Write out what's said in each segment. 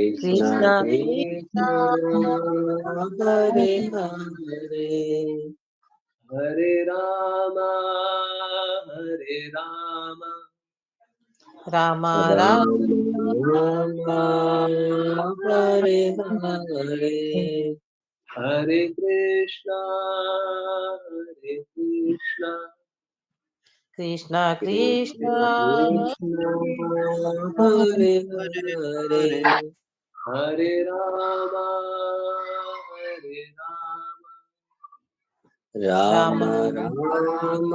कृष्णा कृष्णा कृष्णा कृष्णा हरे हरे हरे रामा राम राम राम राम हरे हरे हरे कृष्णा कृष्णा कृष्ण कृष्णा कृष्ण हरे हरे हरे राम राम राम राम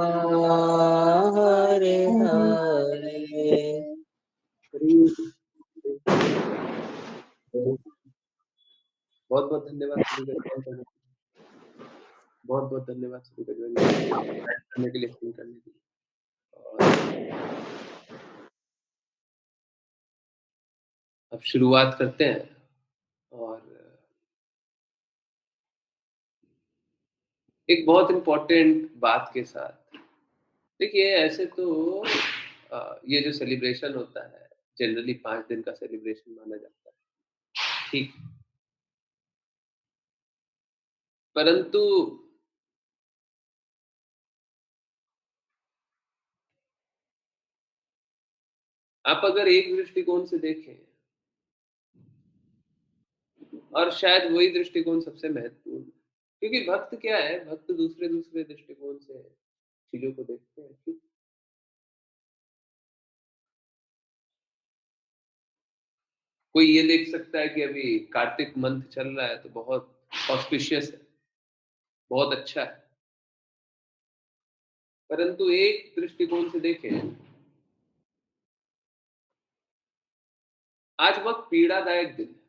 हरे हरे बहुत बहुत धन्यवाद सभी का ज्वाइन करने के लिए। बहुत बहुत धन्यवाद सभी का ज्वाइन करने के लिए फोन करने के लिए और अब शुरुआत करते हैं और एक बहुत इम्पोर्टेंट बात के साथ। देखिए ऐसे तो ये जो सेलिब्रेशन होता है जनरली 5 दिन का सेलिब्रेशन माना जाता है, ठीक। परंतु आप अगर एक दृष्टिकोण से देखें और शायद वही दृष्टिकोण सबसे महत्वपूर्ण है। क्योंकि भक्त क्या है, भक्त दूसरे दूसरे दृष्टिकोण से चीजों को देखते हैं, ठीक। कोई ये देख सकता है कि अभी कार्तिक मंथ चल रहा है तो बहुत ऑस्पिशियस है, बहुत अच्छा है। परंतु एक दृष्टिकोण से देखें, आज बहुत पीड़ादायक दिन है।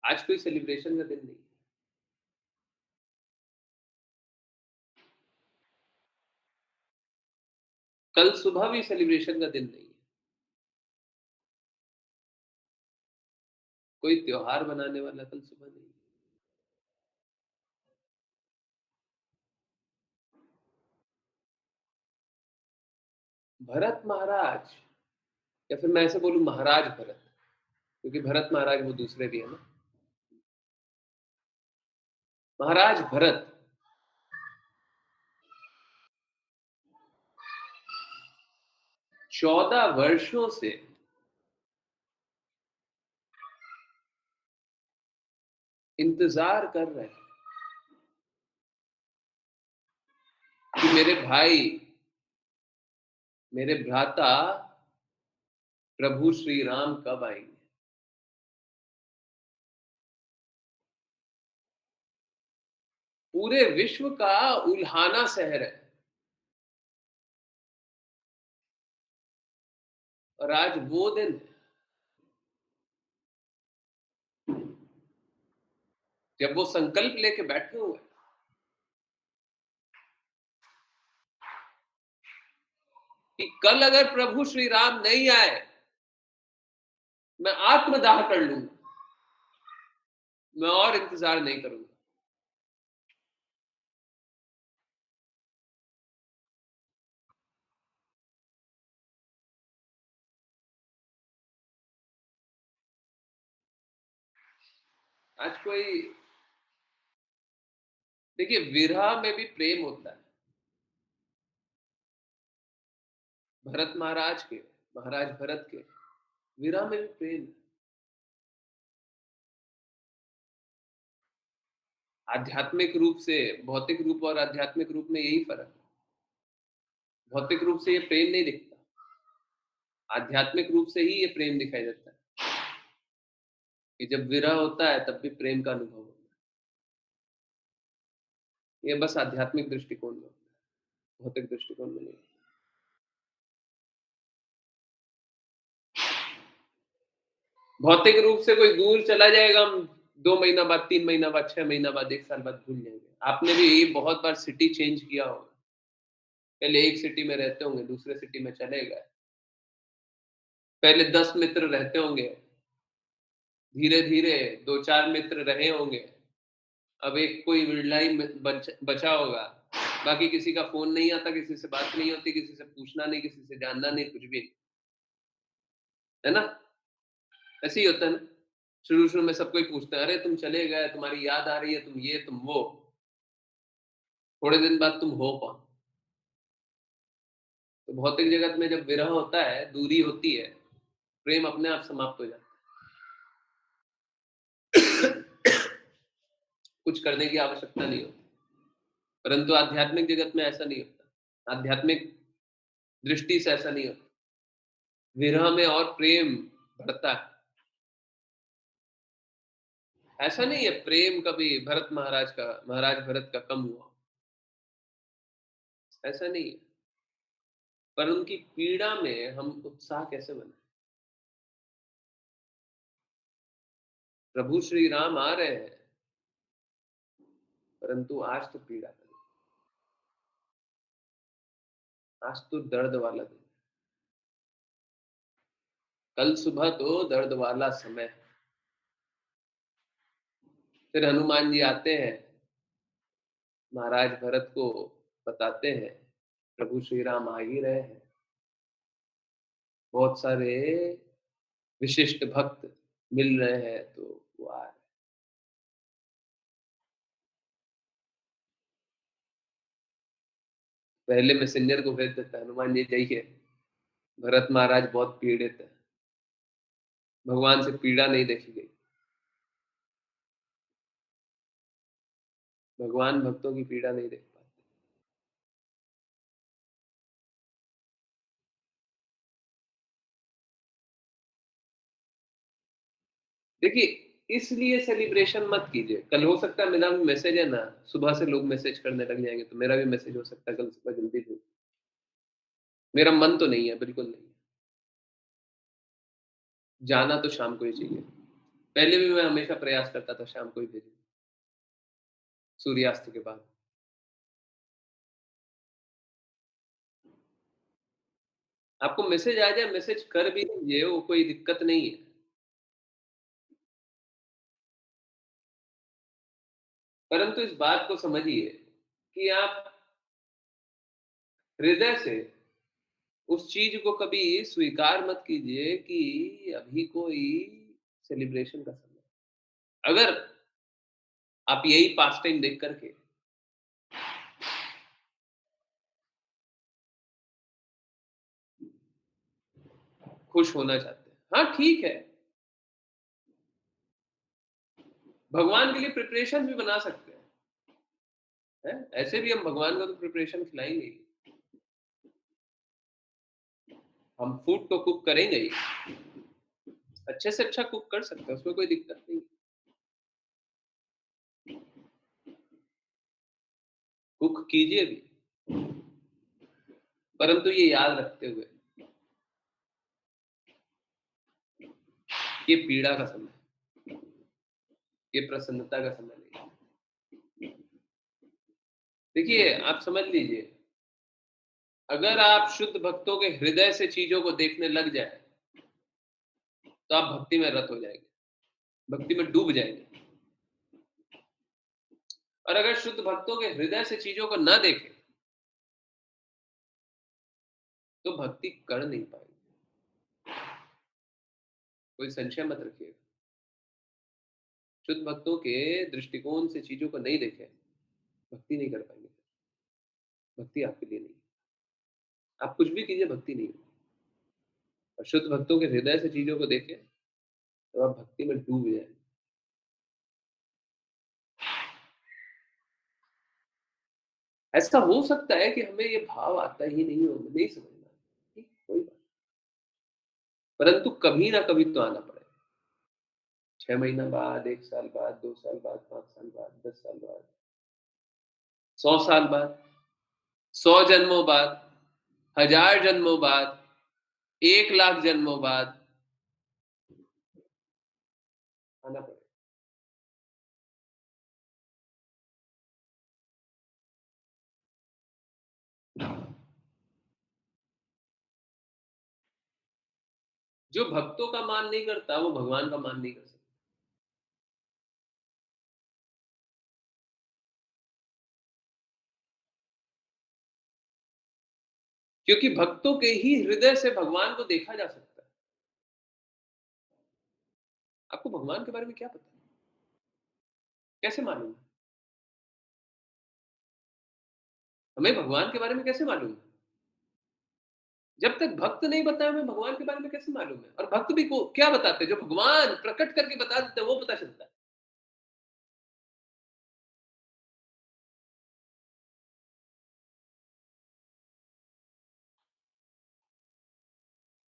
आज कोई सेलिब्रेशन का दिन नहीं है। कल सुबह भी सेलिब्रेशन का दिन नहीं है। कोई त्योहार मनाने वाला कल सुबह नहीं है। भरत महाराज, या फिर मैं ऐसे बोलूं महाराज भरत, क्योंकि भरत महाराज वो दूसरे भी है ना। महाराज भरत 14 वर्षों से इंतजार कर रहे हैं कि मेरे भाई, मेरे भ्राता प्रभु श्री राम कब आएंगे। पूरे विश्व का उल्हाना शहर है और आज वो दिन है जब वो संकल्प लेके बैठे हुए हैं कि कल अगर प्रभु श्री राम नहीं आए, मैं आत्मदाह कर लूंगा, मैं और इंतजार नहीं करूंगा। आज कोई, देखिए विरह में भी प्रेम होता है। भरत महाराज के, महाराज भरत के विरह में भी प्रेम है। आध्यात्मिक रूप से, भौतिक रूप और आध्यात्मिक रूप में यही फर्क है। भौतिक रूप से ये प्रेम नहीं दिखता, आध्यात्मिक रूप से ही ये प्रेम दिखाई देता है कि जब विरह होता है तब भी प्रेम का अनुभव होता है। ये बस आध्यात्मिक दृष्टिकोण में होता है, भौतिक दृष्टिकोण में नहीं। भौतिक रूप से कोई दूर चला जाएगा, हम 2 महीना बाद, 3 महीना बाद, 6 महीना बाद, 1 साल बाद भूल जाएंगे। आपने भी बहुत बार सिटी चेंज किया होगा। पहले एक सिटी में रहते होंगे, दूसरे सिटी में चले गए। पहले 10 मित्र रहते होंगे, धीरे धीरे 2-4 मित्र रहे होंगे। अब एक कोई विरला ही बचा होगा। बाकी किसी का फोन नहीं आता, किसी से बात नहीं होती, किसी से पूछना नहीं, किसी से जानना नहीं, कुछ भी नहीं, है ना। ऐसे ही होता है ना, शुरू-शुरू में सब कोई पूछता है, "अरे! तुम चले गए, तुम्हारी याद आ रही है, तुम ये, तुम वो।" थोड़े दिन बाद तुम हो कौन? तो भौतिक जगत में जब विरह होता है, दूरी होती है, प्रेम अपने आप समाप्त हो जाता है। कुछ करने की आवश्यकता नहीं होती। परंतु आध्यात्मिक जगत में ऐसा नहीं होता। आध्यात्मिक दृष्टि से ऐसा नहीं होता। विरह में और प्रेम बढ़ता है। ऐसा नहीं है प्रेम कभी महाराज भरत का कम हुआ, ऐसा नहीं है। पर उनकी पीड़ा में हम उत्साह कैसे बने? प्रभु श्री राम आ रहे हैं, परंतु आज तो पीड़ा का दिन, आज तो दर्द वाला दिन। कल सुबह तो दर्द वाला समय है। फिर हनुमान जी आते हैं, महाराज भरत को बताते हैं, प्रभु श्री राम आ ही रहे हैं। बहुत सारे विशिष्ट भक्त मिल रहे हैं, तो वो आ रहे हैं। पहले मैसेंजर को भेज देता है, हनुमान जी जाइए, भरत महाराज बहुत पीड़ित है, भगवान से पीड़ा नहीं देखी गई। भगवान भक्तों की पीड़ा नहीं देख पाते। देखिए, इसलिए सेलिब्रेशन मत कीजिए। कल हो सकता है मेरा भी मैसेज है ना, सुबह से लोग मैसेज करने लग जाएंगे, तो मेरा भी मैसेज हो सकता है कल सुबह जल्दी भेज। मेरा मन तो नहीं है, बिल्कुल नहीं है। जाना तो शाम को ही चाहिए। पहले भी मैं हमेशा प्रयास करता था शाम को ही भेजूं, सूर्यास्त के बाद। आपको मैसेज आ जाए, मैसेज कर भी दीजिए, वो कोई दिक्कत नहीं है। परंतु इस बात को समझिए कि आप हृदय से उस चीज को कभी स्वीकार मत कीजिए कि अभी कोई सेलिब्रेशन का समय है। अगर आप यही पास टाइम देख करके खुश होना चाहते हैं, हाँ ठीक है, भगवान के लिए प्रिपरेशन भी बना सकते हैं, ऐसे भी हम भगवान को तो प्रिपरेशन खिलाएंगे ही। हम फूड तो कुक करेंगे ही, अच्छे से अच्छा कुक कर सकते हैं, उसमें कोई दिक्कत नहीं। कुक कीजिए भी, परंतु ये याद रखते हुए, ये पीड़ा का समय, ये प्रसन्नता का समय नहीं। देखिए, आप समझ लीजिए, अगर आप शुद्ध भक्तों के हृदय से चीज़ों को देखने लग जाएँ, तो आप भक्ति में रत हो जाएँगे, भक्ति में डूब जाएँगे। और अगर शुद्ध भक्तों के हृदय से चीज़ों को ना देखें, तो भक्ति कर नहीं पाएँगे। कोई संशय मत रखिएगा। शुद्ध भक्तों के दृष्टिकोण से चीज़ों को नहीं देखें, भक्ति नहीं कर पाएँगे। भक्ति आपके लिए नहीं है। आप कुछ भी कीजिए, भक्ति नहीं है। और शुद्ध भक्तों के हृदय से चीज़ों को देखें, तो आप भक्ति में डूब जाएँगे। ऐसा हो सकता है कि हमें ये भाव आता ही नहीं हो, नहीं समझ में आता, ठीक, कोई बात, परंतु कभी ना कभी तो आना पड़ेगा। 6 महीना बाद, 1 साल बाद, 2 साल बाद, 5 साल बाद, 10 साल बाद, 100 साल बाद, 100 जन्मों बाद, 1000 जन्मों बाद, 1,00,000 जन्मों बाद आना पड़ेगा। जो भक्तों का मान नहीं करता, वो भगवान का मान नहीं कर सकता। क्योंकि भक्तों के ही हृदय से भगवान को देखा जा सकता है। आपको भगवान के बारे में क्या पता है? कैसे मालूम है? हमें भगवान के बारे में कैसे मालूम है? जब तक भक्त नहीं बताए हमें भगवान के बारे में कैसे मालूम है? और भक्त भी को क्या बताते हैं? जो भगवान प्रकट करके बता देते हैं वो पता चलता है।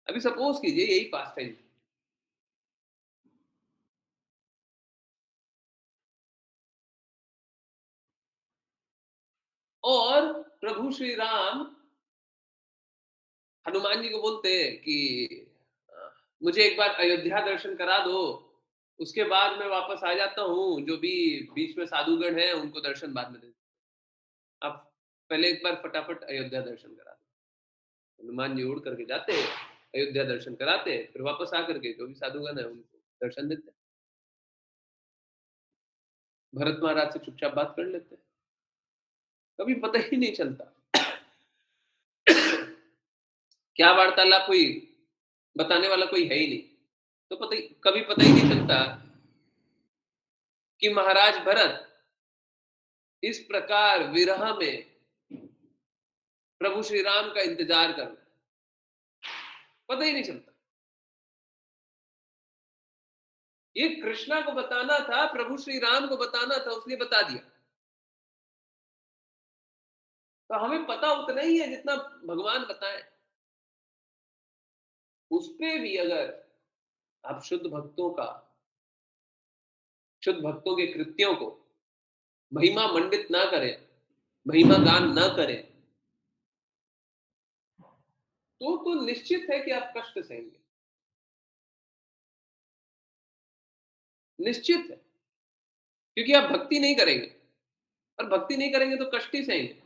अभी सपोज़ कीजिए यही पास्ट टाइम और प्रभु श्री राम हनुमान जी को बोलते हैं कि मुझे एक बार अयोध्या दर्शन करा दो, उसके बाद मैं वापस आ जाता हूँ, जो भी बीच में साधुगण हैं उनको दर्शन बाद में दे आप पहले एक बार फटाफट अयोध्या दर्शन करा दो। हनुमान जी उड़ करके जाते हैं, अयोध्या दर्शन कराते हैं, फिर वापस आकर के जो भी साधुगण है उनको दर्शन देते हैं। भरत महाराज से चुपचाप बात कर लेते हैं, कभी पता ही नहीं चलता। क्या वार्तालाप हुई, बताने वाला कोई है ही नहीं। तो कभी पता ही नहीं चलता कि महाराज भरत इस प्रकार विरह में प्रभु श्री राम का इंतजार कर रहे हैं, पता ही नहीं चलता। ये कृष्णा को बताना था, प्रभु श्री राम को बताना था, उसने बता दिया। तो हमें पता उतना ही है जितना भगवान बताए। उस पे भी अगर आप शुद्ध भक्तों के कृत्यों को महिमा मंडित ना करें, महिमा गान ना करें, तो निश्चित है कि आप कष्ट सहेंगे। निश्चित है, क्योंकि आप भक्ति नहीं करेंगे और भक्ति नहीं करेंगे तो कष्ट ही सहेंगे।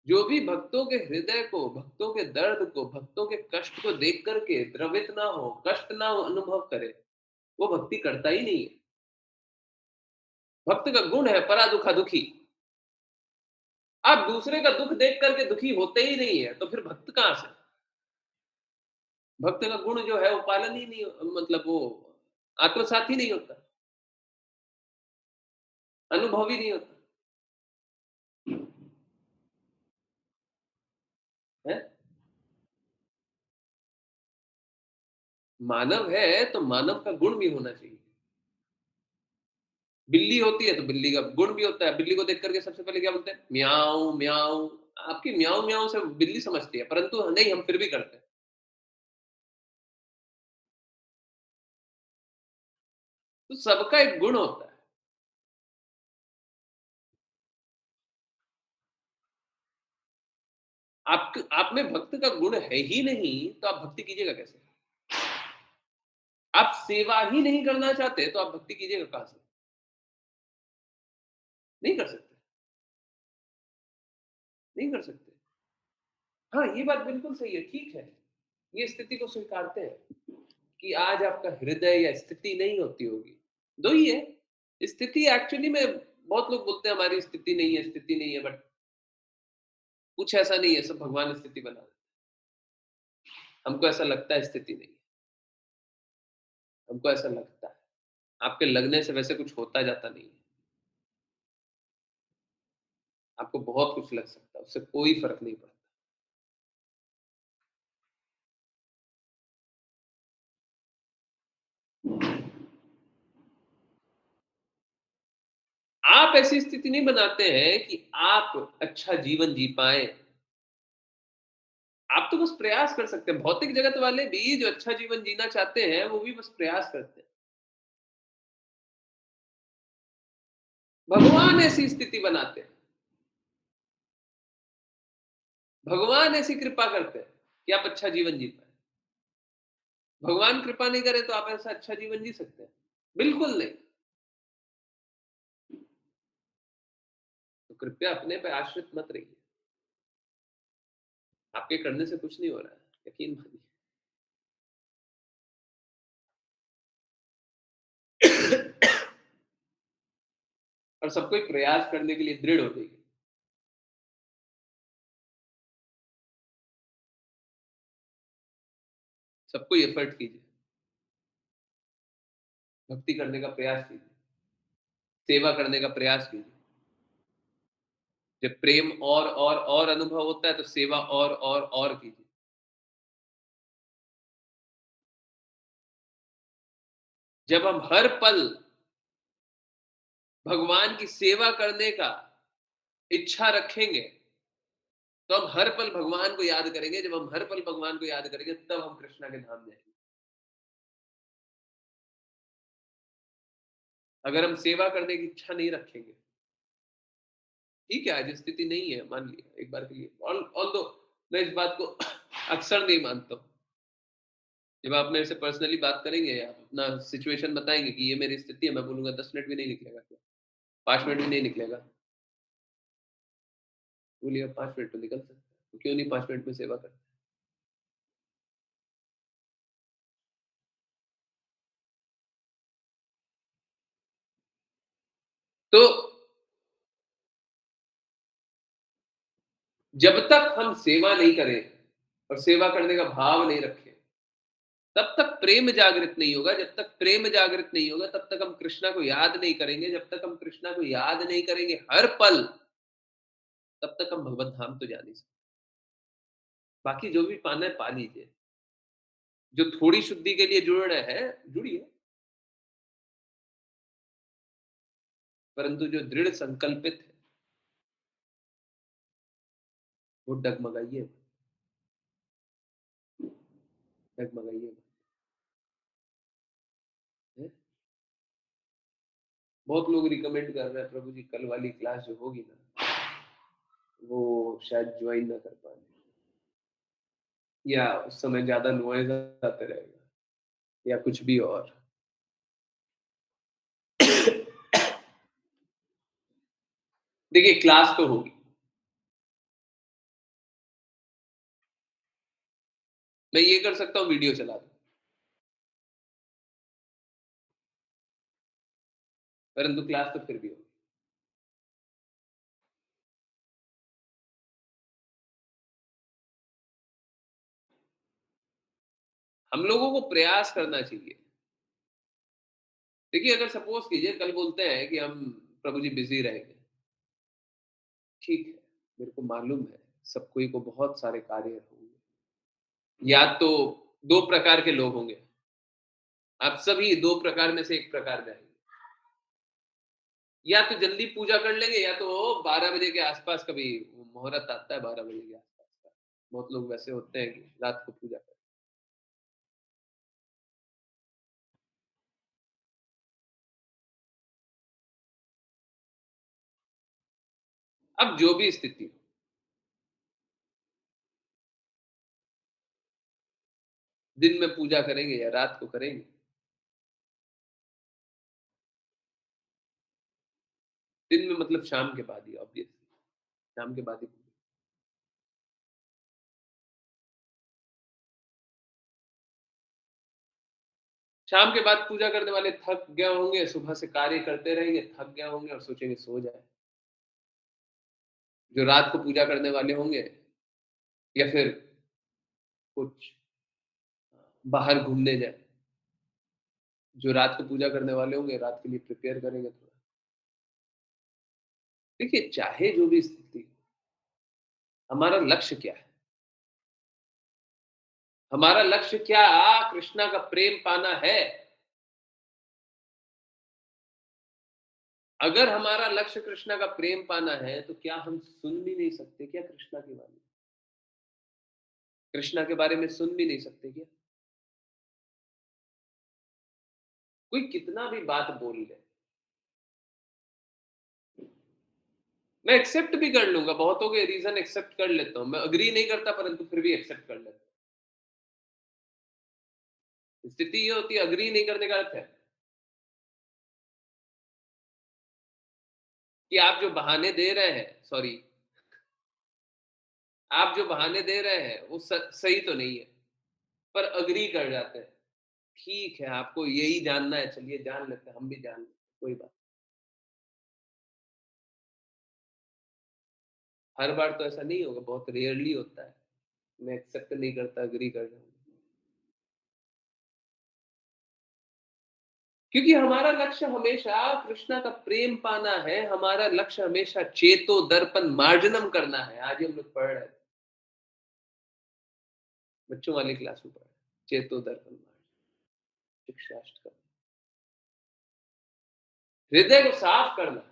जो भी भक्तों के हृदय को, भक्तों के दर्द को, भक्तों के कष्ट को देख करके द्रवित ना हो, कष्ट ना हो, अनुभव करे, वो भक्ति करता ही नहीं है। भक्त का गुण है परा दुखा दुखी। आप दूसरे का दुख देख करके दुखी होते ही नहीं है, तो फिर भक्त कहाँ से? भक्त का गुण जो है वो पालन ही नहीं, मतलब वो आत्मसात ही नहीं होता, अनुभव ही नहीं होता है। मानव है तो मानव का गुण भी होना चाहिए। बिल्ली होती है तो बिल्ली का गुण भी होता है। बिल्ली को देख करके सबसे पहले क्या बोलते हैं? म्याऊँ, म्याऊँ। आपकी म्याऊँ, म्याऊँ से बिल्ली समझती है, परंतु नहीं, हम फिर भी करते हैं। तो सबका एक गुण होता है। आप में भक्त का गुण है ही नहीं, तो आप भक्ति कीजिएगा कैसे? आप सेवा ही नहीं करना चाहते, तो आप भक्ति कीजिएगा कहाँ से? नहीं कर सकते, नहीं कर सकते। हाँ, ये बात बिल्कुल सही है, ठीक है। ये स्थिति को स्वीकारते हैं कि आज आपका हृदय या स्थिति नहीं होती होगी। 2 ही है। स्थिति एक्चुअली में बहुत लोग बोलते हैं हमारी स्थिति नहीं है, बट कुछ ऐसा नहीं है, सब भगवान स्थिति बना देते हैं। हमको ऐसा लगता है स्थिति नहीं है, हमको ऐसा लगता है। आपके लगने से वैसे कुछ होता जाता नहीं है। आपको बहुत कुछ लग सकता है, उससे कोई फ़र्क नहीं पड़ता। आप ऐसी स्थिति नहीं बनाते हैं कि आप अच्छा जीवन जी पाएँ। आप तो बस प्रयास कर सकते हैं। भौतिक जगत वाले भी जो अच्छा जीवन जीना चाहते हैं, वो भी बस प्रयास करते हैं। भगवान ऐसी स्थिति बनाते हैं। भगवान ऐसी कृपा करते हैं कि आप अच्छा जीवन जी पाएँ। भगवान कृपा नहीं करे तो आप ऐसा अच्छा जीवन जी सकते हैं? बिल्कुल नहीं। तो कृपया अपने पे आश्रित मत रहिए। आपके करने से कुछ नहीं हो रहा है, यकीन मानिए। और सब कोई प्रयास करने के लिए दृढ़ हो जाइए। सब कोई एफर्ट कीजिए। भक्ति करने का प्रयास कीजिए, सेवा करने का प्रयास कीजिए। जब प्रेम और अनुभव होता है तो सेवा और कीजिए। जब हम हर पल भगवान की सेवा करने का इच्छा रखेंगे, तो हम हर पल भगवान को याद करेंगे। जब हम हर पल भगवान को याद करेंगे, तब हम कृष्णा के धाम जाएँगे। अगर हम सेवा करने की इच्छा नहीं रखेंगे, ठीक है, आज स्थिति नहीं है, मान लिया एक बार के लिए। ऑल्दो मैं इस बात को अक्सर नहीं मानता हूँ। जब आप मेरे से पर्सनली बात करेंगे, आप अपना सिचुएशन बताएँगे कि ये मेरी स्थिति है, मैं बोलूँगा 10 मिनट भी नहीं निकलेगा क्या? 5 मिनट भी नहीं निकलेगा। बोलिए अब 5 मिनट तो निकल सकता है, तो क्यों नहीं 5 मिनट में सेवा करते? तो जब तक हम सेवा नहीं करें और सेवा करने का भाव नहीं रखें, तब तक प्रेम जागृत नहीं होगा। जब तक प्रेम जागृत नहीं होगा, तब तक हम कृष्णा को याद नहीं करेंगे। जब तक हम कृष्णा को याद नहीं करेंगे हर पल, तब तक हम भगवत धाम तो जा नहीं सकते। बाकी जो भी पाना है पा लीजिए। जो थोड़ी शुद्धि के लिए जुड़ रहे हैं, जुड़िए, परंतु जो दृढ़ संकल्पित है, वो डगमगाइए, डगमगाइए मत, हैं? बहुत लोग रिकमेंड कर रहे हैं, प्रभु जी कल वाली क्लास जो होगी ना, वो शायद ज्वाइन ना कर पाए, या उस समय ज़्यादा नॉइज़ आते रहेगा, या कुछ भी और। देखिए क्लास तो होगी, मैं ये कर सकता हूँ वीडियो चला दूँ, परंतु क्लास तो फिर भी होगी। हम लोगों को प्रयास करना चाहिए। देखिए अगर सपोज़ कीजिए कल बोलते हैं कि हम प्रभु जी बिज़ी रहेंगे, ठीक है, मेरे को मालूम है सब कोई को बहुत सारे कार्य होंगे। या तो 2 प्रकार के लोग होंगे, आप सभी 2 प्रकार में से एक प्रकार में आएँगे। या तो जल्दी पूजा कर लेंगे, या तो 12 बजे के आस-पास कभी मुहूर्त आता है 12 बजे के आस-पास का। बहुत लोग वैसे होते हैं कि रात को पूजा करते हैं। अब जो भी स्थिति हो, दिन में पूजा करेंगे या रात को करेंगे, दिन में मतलब शाम के बाद ही ऑब्वियसली, शाम के बाद ही पूजा। शाम के बाद पूजा करने वाले थक गए होंगे, सुबह से कार्य करते रहेंगे, थक गए होंगे और सोचेंगे सो जाएँ। जो रात को पूजा करने वाले होंगे, या फिर कुछ बाहर घूमने जाएँ। जो रात को पूजा करने वाले होंगे, रात के लिए प्रिपेयर करेंगे थोड़ा। देखिए, चाहे जो भी स्थिति हो, हमारा लक्ष्य क्या है? हमारा लक्ष्य क्या कृष्णा का प्रेम पाना है। अगर हमारा लक्ष्य कृष्णा का प्रेम पाना है, तो क्या हम सुन भी नहीं सकते क्या कृष्णा की वाणी? कृष्णा के बारे में सुन भी नहीं सकते क्या? कोई कितना भी बात बोल ले, मैं एक्सेप्ट भी कर लूँगा, बहुतों के रीज़न एक्सेप्ट कर लेता हूँ। मैं एग्री नहीं करता, परंतु फिर भी एक्सेप्ट कर लेता हूँ। स्थिति ये होती है, एग्री नहीं करने का अर्थ है कि आप जो बहाने दे रहे हैं, सॉरी, आप जो बहाने दे रहे हैं वो सही तो नहीं है, पर एग्री कर जाते हैं। ठीक है, आपको यही जानना है, चलिए जान लेते हैं, हम भी जान लेते हैं, कोई बात। हर बार तो ऐसा नहीं होगा, बहुत रेयरली होता है। मैं एक्सेप्ट नहीं करता, एग्री कर जाऊँगा। क्योंकि हमारा लक्ष्य हमेशा कृष्णा का प्रेम पाना है, हमारा लक्ष्य हमेशा चेतो दर्पण मार्जनम करना है। आज ही हम लोग पढ़ रहे थे, बच्चों वाली क्लास में पढ़ रहे थे, चेतो दर्पण मार्जनम, शिक्षाष्टकम। हृदय को साफ करना।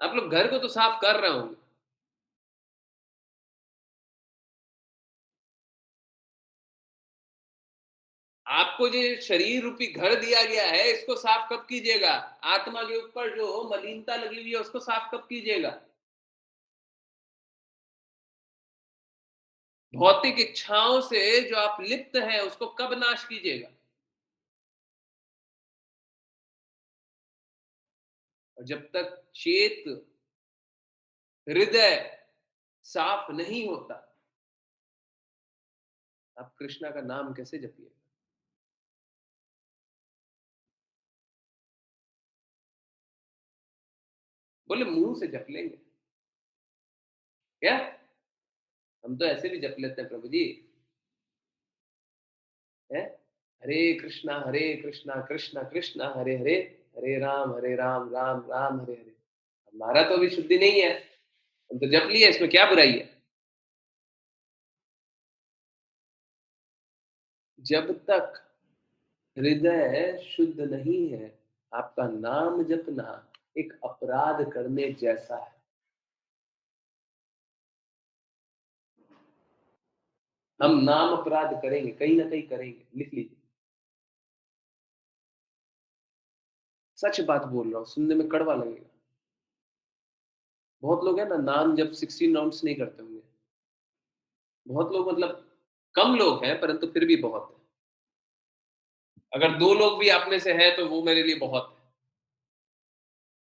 आप लोग घर को तो साफ कर रहे होंगे। आपको जो शरीर रूपी घर दिया गया है, इसको साफ कब कीजिएगा? आत्मा के ऊपर जो मलिनता लगी हुई है, उसको साफ कब कीजिएगा? भौतिक इच्छाओं से जो आप लिप्त हैं, उसको कब नाश कीजिएगा? और जब तक चेत हृदय साफ नहीं होता, आप कृष्णा का नाम कैसे जपिएगा? बोले मुंह से जप लेंगे। क्या? हम तो ऐसे भी जप लेते हैं प्रभु जी। है? हरे कृष्णा कृष्णा कृष्णा हरे हरे, हरे राम राम राम हरे हरे। हमारा तो अभी शुद्धि नहीं है, हम तो जप लिए, इसमें क्या बुराई है? जब तक हृदय शुद्ध नहीं है, आपका नाम जपना एक अपराध करने जैसा है। हम नाम अपराध करेंगे, कहीं ना कहीं करेंगे, लिख लीजिए। सच बात बोल रहा हूँ, सुनने में कड़वा लगेगा। बहुत लोग हैं ना, नाम जब 16 राउंड्स नहीं करते होंगे। बहुत लोग मतलब, कम लोग हैं परंतु फिर भी बहुत है। अगर 2 लोग भी आप में से हैं तो वो मेरे लिए बहुत है,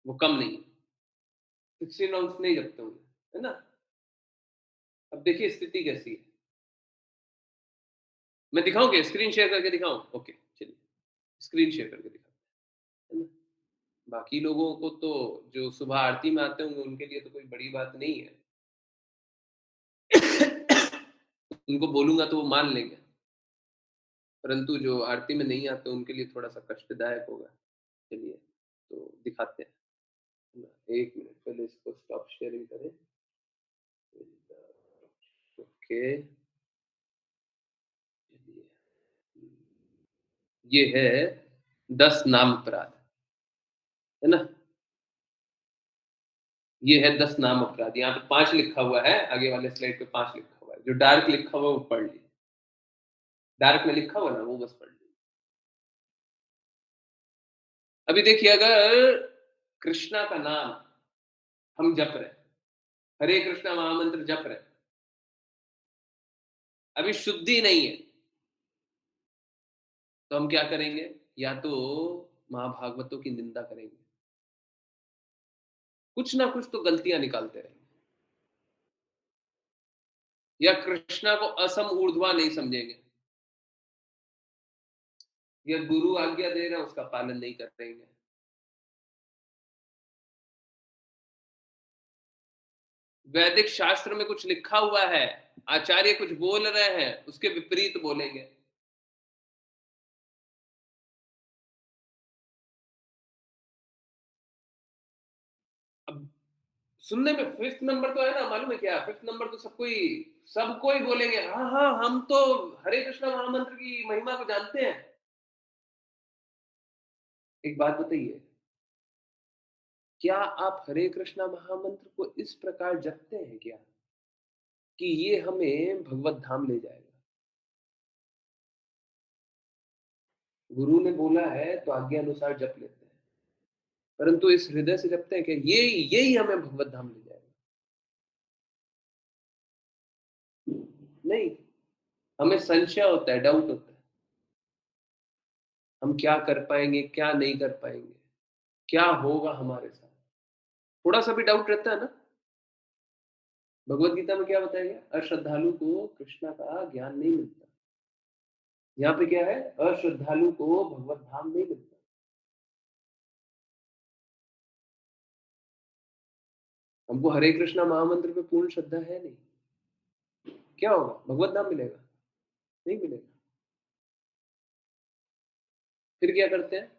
वो कम नहीं है। 16 राउंड्स नहीं जपते होंगे, है ना? अब देखिए स्थिति कैसी है। मैं दिखाऊँ क्या? स्क्रीन शेयर करके दिखाऊँ? ओके, चलिए स्क्रीन शेयर करके दिखाते हैं, है ना? बाकी लोगों को तो जो सुबह आरती में आते होंगे उनके लिए तो कोई बड़ी बात नहीं है। उनको बोलूँगा तो वो मान लेंगे, परंतु जो आरती में नहीं आते उनके लिए थोड़ा-सा कष्टदायक होगा। चलिए, तो दिखाते हैं, है ना? 1 मिनट पहले इसको स्टॉप शेयरिंग करें। ओके, चलिए। ये है 10 नाम अपराध, है ना? ये है 10 नाम अपराध। यहाँ पे 5 लिखा हुआ है, आगे वाले स्लाइड पे 5 लिखा हुआ है। जो डार्क लिखा हुआ है वो पढ़ लीजिए। डार्क में लिखा हुआ है ना, वो बस पढ़ लीजिए। अभी देखिए, अगर कृष्णा का नाम हम जप रहे हैं, हरे कृष्णा महामंत्र जप रहे हैं, अभी शुद्धि नहीं है, तो हम क्या करेंगे? या तो महाभागवतों की निंदा करेंगे, कुछ ना कुछ तो गलतियां निकालते रहेंगे, या कृष्णा को असम ऊर्ध्वा नहीं समझेंगे, या गुरु आज्ञा दे रहे हैं उसका पालन नहीं करेंगे। वैदिक शास्त्र में कुछ लिखा हुआ है, आचार्य कुछ बोल रहे हैं, उसके विपरीत बोलेंगे। अब सुनने में फिफ्थ नंबर तो है ना, मालूम है क्या? फिफ्थ नंबर तो सबको ही बोलेंगे, हाँ हाँ हम तो हरे कृष्णा महामंत्र की महिमा को जानते हैं। एक बात बताइए, क्या आप हरे कृष्णा महामंत्र को इस प्रकार जपते हैं क्या कि ये हमें भगवत धाम ले जाएगा? गुरु ने बोला है तो आज्ञा अनुसार जप लेते हैं, परंतु इस हृदय से जपते हैं कि यही हमें भगवत धाम ले जाएगा? नहीं, हमें संशय होता है, डाउट होता है, हम क्या कर पाएंगे, क्या नहीं कर पाएंगे, क्या होगा हमारे साथ, थोड़ा सा भी डाउट रहता है ना। भगवत गीता में क्या बताया गया? अश्रद्धालु को कृष्णा का ज्ञान नहीं मिलता। यहाँ पे क्या है? अश्रद्धालु को भगवत धाम नहीं मिलता। हमको हरे कृष्णा महामंत्र पे पूर्ण श्रद्धा है नहीं, क्या होगा? भगवत धाम मिलेगा? नहीं मिलेगा। फिर क्या करते हैं?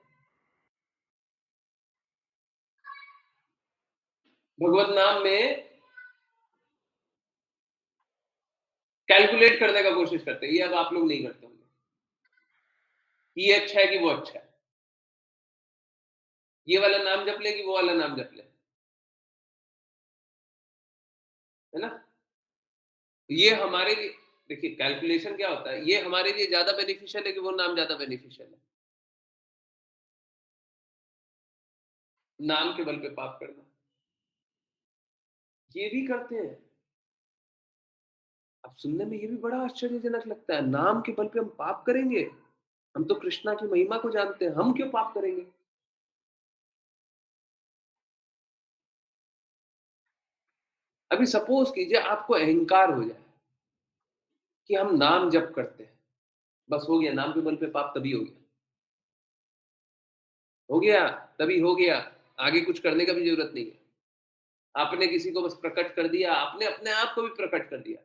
भगवत नाम में कैलकुलेट करने का कोशिश करते हैं, ये अब आप लोग नहीं करते होंगे, ये अच्छा है कि वो अच्छा है, ये वाला नाम जप ले कि वो वाला नाम जप ले, है ना? ये हमारे लिए, देखिए कैलकुलेशन क्या होता है, ये हमारे लिए ज़्यादा बेनिफिशियल है कि वो नाम ज़्यादा बेनिफिशियल है? नाम के बल पे पाप करना, ये भी करते हैं। अब सुनने में ये भी बड़ा आश्चर्यजनक लगता है, नाम के बल पे हम पाप करेंगे? हम तो कृष्णा की महिमा को जानते हैं, हम क्यों पाप करेंगे? अभी सपोज़ कीजिए आपको अहंकार हो जाए कि हम नाम जप करते हैं, बस हो गया, नाम के बल पे पाप तभी हो गया, तभी हो गया, आगे कुछ करने का भी ज़रूरत नहीं है। आपने किसी को बस प्रकट कर दिया, आपने अपने आप को भी प्रकट कर दिया।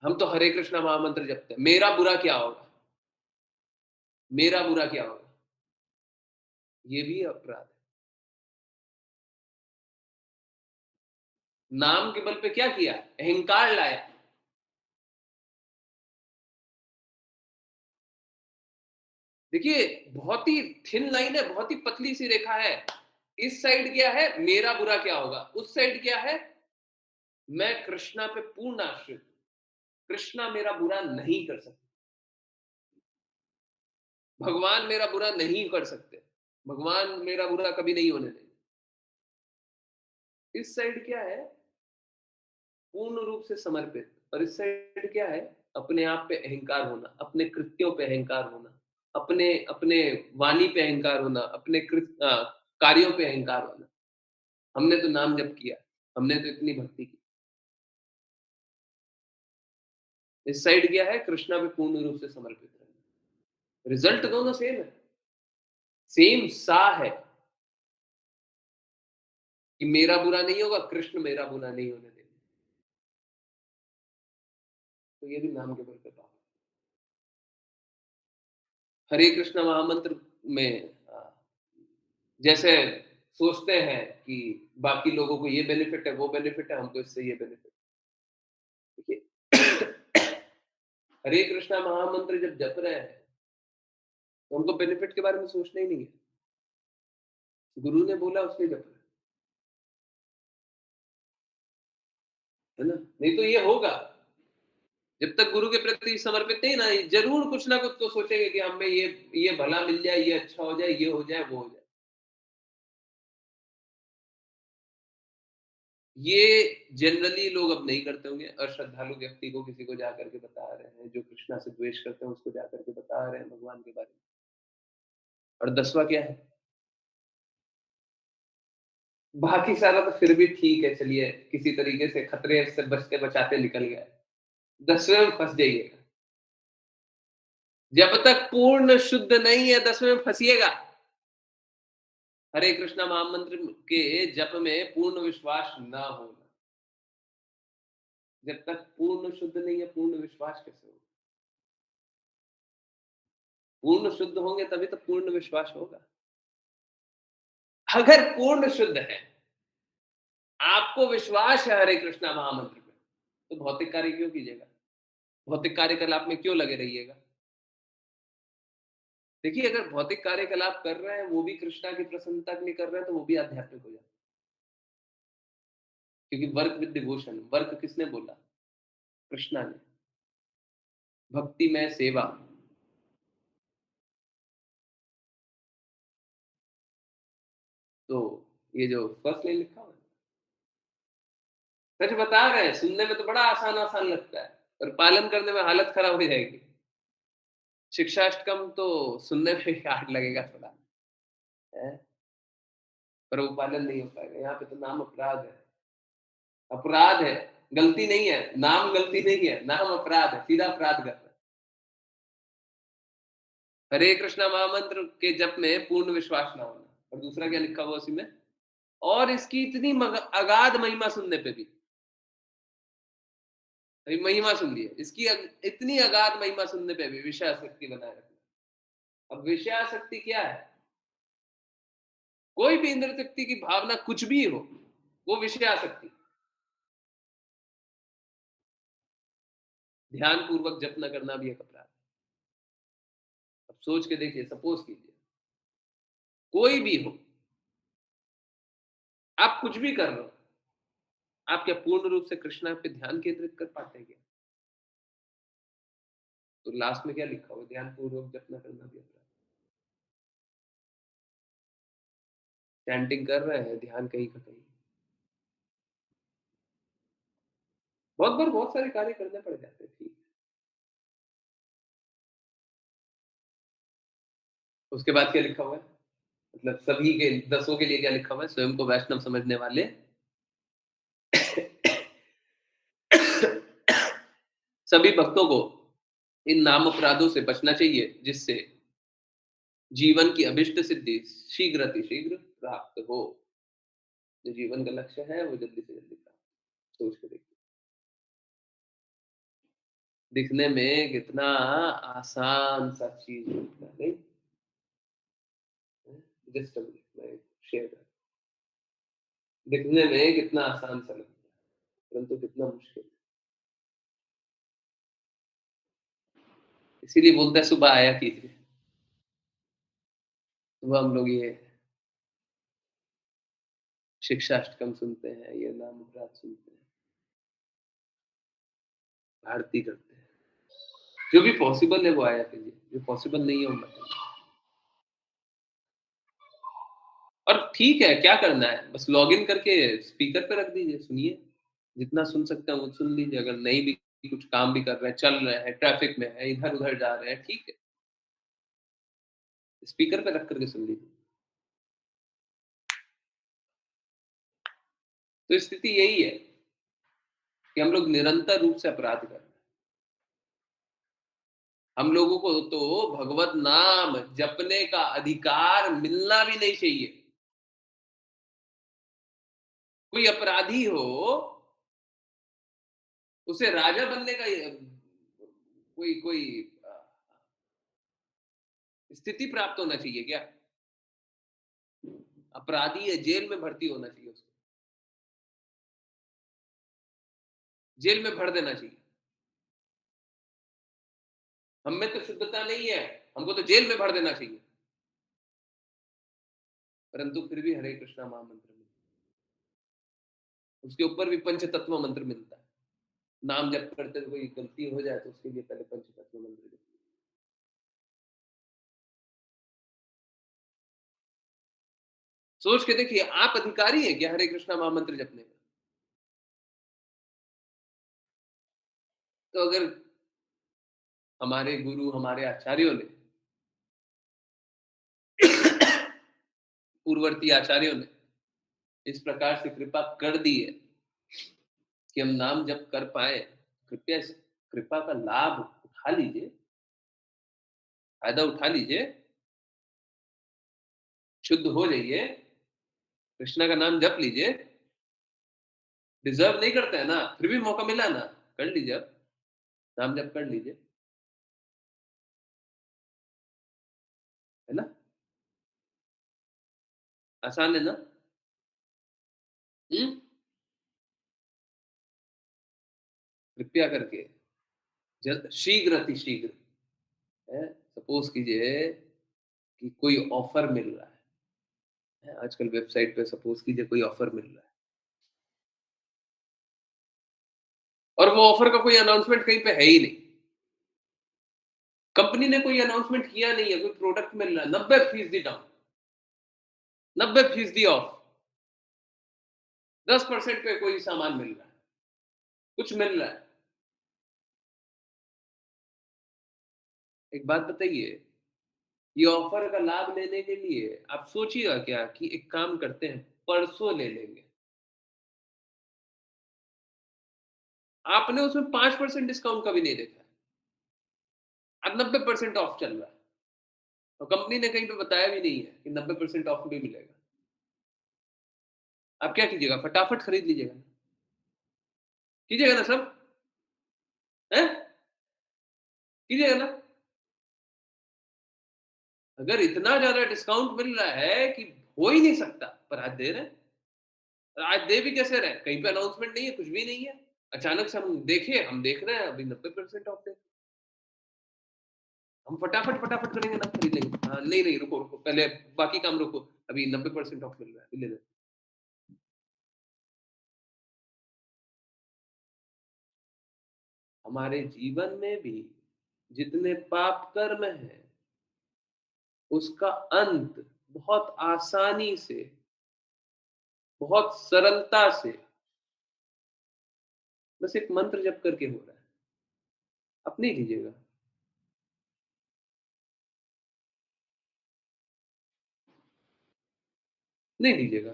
हम तो हरे कृष्णा महामंत्र जपते हैं, मेरा बुरा क्या होगा? मेरा बुरा क्या होगा? ये भी अपराध है। नाम के बल पे क्या किया? अहंकार लाया। देखिए, बहुत ही थिन लाइन है, बहुत ही पतली सी रेखा है। इस साइड क्या है? मेरा बुरा क्या होगा? उस साइड क्या है? मैं कृष्णा पे पूर्ण आश्रित हूँ। कृष्णा मेरा बुरा नहीं कर सकते। भगवान मेरा बुरा नहीं कर सकते। भगवान मेरा बुरा कभी नहीं होने देंगे। इस साइड क्या है? पूर्ण रूप से समर्पित। और इस साइड क्या है? अपने आप पे अहंकार होना, अपने कृत्यों पे अहंकार होना, अपने अपने वाणी पे अहंकार होना, अपने कार्यों पे अहंकार होना। हमने तो नाम जप किया, हमने तो इतनी भक्ति की। इस साइड क्या है? कृष्णा पे पूर्ण रूप से समर्पित रहना। रिजल्ट दोनों सेम है, सेम सा है कि मेरा बुरा नहीं होगा, कृष्ण मेरा बुरा नहीं होने देंगे। तो ये भी नाम के बल पे पाप। हरे कृष्ण महामंत्र में जैसे सोचते हैं कि बाकी लोगों को ये बेनिफिट है, वो बेनिफिट है, हमको इससे ये बेनिफिट। देखिए हरे कृष्णा महामंत्र जब जप रहे हैं तो उनको बेनिफिट के बारे में सोचना ही नहीं है। गुरु ने बोला उसने जप रहे है ना, नहीं तो ये होगा। जब तक गुरु के प्रति समर्पित नहीं ना, जरूर कुछ ना कुछ तो सोचेंगे कि हमें ये भला मिल जाए, ये अच्छा हो जाए, ये हो जाए, वो हो जाए। ये जनरली लोग अब नहीं करते होंगे। अश्रद्धालु व्यक्ति को किसी को जाकर के बता रहे हैं, जो कृष्णा से द्वेष करते हैं उसको जाकर के बता रहे हैं भगवान के बारे में। और 10वां क्या है? बाकी सारा तो फिर भी ठीक है, चलिए किसी तरीके से खतरे से बचते बचाते निकल गए। 10वें में फंस जाइएगा। जब तक पूर्ण शुद्ध नहीं है 10वें में फंसिएगा। हरे कृष्णा महामंत्र के जप में पूर्ण विश्वास ना होना। जब तक पूर्ण शुद्ध नहीं है, पूर्ण विश्वास कैसे होगा? पूर्ण शुद्ध होंगे तभी तो पूर्ण विश्वास होगा। अगर पूर्ण शुद्ध है, आपको विश्वास है हरे कृष्णा महामंत्र में, तो भौतिक कार्य क्यों कीजिएगा? भौतिक कार्यकलाप में क्यों लगे रहिएगा? देखिए, अगर भौतिक कार्यकलाप कर रहे हैं, वो भी कृष्णा की प्रसन्नता के लिए कर रहे हैं, तो वो भी आध्यात्मिक हो जाता है। क्योंकि वर्क विद डिवोशन, वर्क किसने बोला? कृष्णा ने। भक्ति में सेवा। तो ये जो फर्स्ट लाइन लिखा हुआ है, सच बता रहे हैं, सुनने में तो बड़ा आसान आसान लगता है, पर पालन करने में हालत खराब हो जाएगी। शिक्षाष्टकम तो सुनने में ही हार्ड लगेगा थोड़ा, है, पर वो पालन नहीं हो पाएगा। यहाँ पे तो नाम अपराध है। अपराध है, गलती नहीं है, नाम गलती नहीं है, नाम अपराध है, सीधा अपराध कर रहा है। हरे कृष्णा महामंत्र के जप में पूर्ण विश्वास ना होना। और दूसरा क्या लिखा हुआ उसी में? और इसकी इतनी अगाध महिमा सुनने पे भी अभी महिमा सुन ली है, इसकी इतनी अगाध महिमा सुनने पे भी विषयासक्ति बनाए रखना। अब विषयासक्ति क्या है? कोई भी इंद्र तृप्ति की भावना कुछ भी हो, वो विषयासक्ति। ध्यान पूर्वक जप न करना भी एक अपराध है। अब सोच के देखिए, सपोज कीजिए, कोई भी हो, आप कुछ भी कर रहे हो, आप क्या पूर्ण रूप से कृष्णा पे ध्यान केंद्रित कर पाते हैं क्या? तो लास्ट में क्या लिखा हुआ? ध्यान पूर्वक जप न करना भी अपराध। चैंटिंग कर रहे हैं, ध्यान कहीं का कहीं। बहुत बार बहुत सारे कार्य करने पड़ जाते हैं, ठीक। उसके बाद क्या लिखा हुआ है? मतलब सभी के दसों के लिए क्या लिखा हुआ है? स्वयं को वैष्णव समझने वाले सभी भक्तों को इन नाम अपराधों से बचना चाहिए, जिससे जीवन की अभिष्ट सिद्धि शीघ्र अतिशीघ्र प्राप्त हो। जो जीवन का लक्ष्य है वो जल्दी से जल्दी प्राप्त। सोच के देखिए, दिखने में कितना आसान सा चीज लगता है, नहीं? जस्ट मैं शेयर कर, दिखने में कितना आसान सा लगता है, परंतु कितना मुश्किल है। इसीलिए बोलते हैं सुबह आया कीजिए। सुबह हम लोग ये शिक्षाष्टकम सुनते हैं, ये नाम अपराध सुनते हैं, आरती करते हैं। जो भी पॉसिबल है वो आया कीजिए, जो पॉसिबल नहीं है वो मत कीजिए। और ठीक है, क्या करना है? बस लॉगिन करके स्पीकर पे रख दीजिए, सुनिए। जितना सुन सकते हैं वो सुन लीजिए। अगर नहीं भी कुछ काम भी कर रहे हैं, चल रहे हैं, ट्रैफिक में हैं, इधर-उधर जा रहे हैं, ठीक है, स्पीकर पे रख कर के सुन लीजिए। तो स्थिति यही है कि हम लोग निरंतर रूप से अपराध कर रहे हैं। हम लोगों को तो भगवत नाम जपने का अधिकार मिलना भी नहीं चाहिए। कोई अपराधी हो, उसे राजा बनने का कोई कोई स्थिति प्राप्त होना चाहिए क्या? अपराधी है, जेल में भर्ती होना चाहिए उसको, जेल में भर देना चाहिए। हम में तो शुद्धता नहीं है, हमको तो जेल में भर देना चाहिए। परंतु फिर भी हरे कृष्णा महामंत्र मिलता है, उसके ऊपर भी पंच तत्व मंत्र मिलता है। नाम जप करते हुए कोई गलती हो जाए तो उसके लिए पहले पंच तत्व मंत्र जप। सोच के देखिए, आप अधिकारी हैं क्या हरे कृष्णा महामंत्र जपने का? तो अगर हमारे गुरु, हमारे आचार्यों ने, पूर्ववर्ती आचार्यों ने इस प्रकार से कृपा कर दी है कि हम नाम जप कर पाए, कृपया इस कृपा का लाभ उठा लीजिए, फायदा उठा लीजिए, शुद्ध हो जाइए, कृष्णा का नाम जप लीजिए। डिजर्व नहीं करते हैं ना, फिर भी मौका मिला ना, कर लीजिए। अब नाम जप कर लीजिए, है ना? आसान है ना? हम्म। कृपया करके जल्द, शीघ्र अतिशीघ्र, है, सपोज कीजिए कि कोई ऑफर मिल रहा है, आजकल वेबसाइट पे सपोज कीजिए कोई ऑफर मिल रहा है, और वो ऑफर का कोई अनाउंसमेंट कहीं पे है ही नहीं। कंपनी ने कोई अनाउंसमेंट किया नहीं है, कोई प्रोडक्ट मिल रहा है, 90% डाउन, 90% ऑफ, 10% पे कोई सामान मिल रहा है, कुछ मिल रहा है। एक बात बताइए, ये ऑफर का लाभ लेने के लिए आप सोचिएगा क्या कि एक काम करते हैं, परसों ले लेंगे। आपने उसमें 5% डिस्काउंट कभी नहीं देखा है, अब 90% ऑफ चल रहा है, और कंपनी ने कहीं पे बताया भी नहीं है कि 90% ऑफ भी मिलेगा। आप क्या कीजिएगा? फटाफट खरीद लीजिएगा, कीजिएगा ना सब? हैं? कीजिएगा ना। अगर इतना ज़्यादा डिस्काउंट मिल रहा है कि हो ही नहीं सकता, पर आज दे रहे हैं। आज दे भी कैसे रहे हैं? कहीं पे अनाउंसमेंट नहीं है, कुछ भी नहीं है। अचानक से हम देख रहे हैं अभी 90% ऑफ है। हम फटाफट करेंगे ना खरीद लेंगे। हाँ, नहीं, रुको, पहले बाकी काम रोको। अभी 90% ऑफ मिल रहा है, अभी ले लो। हमारे जीवन में भी जितने पाप कर्म हैं, उसका अंत बहुत आसानी से, बहुत सरलता से, बस एक मंत्र जप करके हो रहा है। आप नहीं कीजिएगा, नहीं लीजिएगा।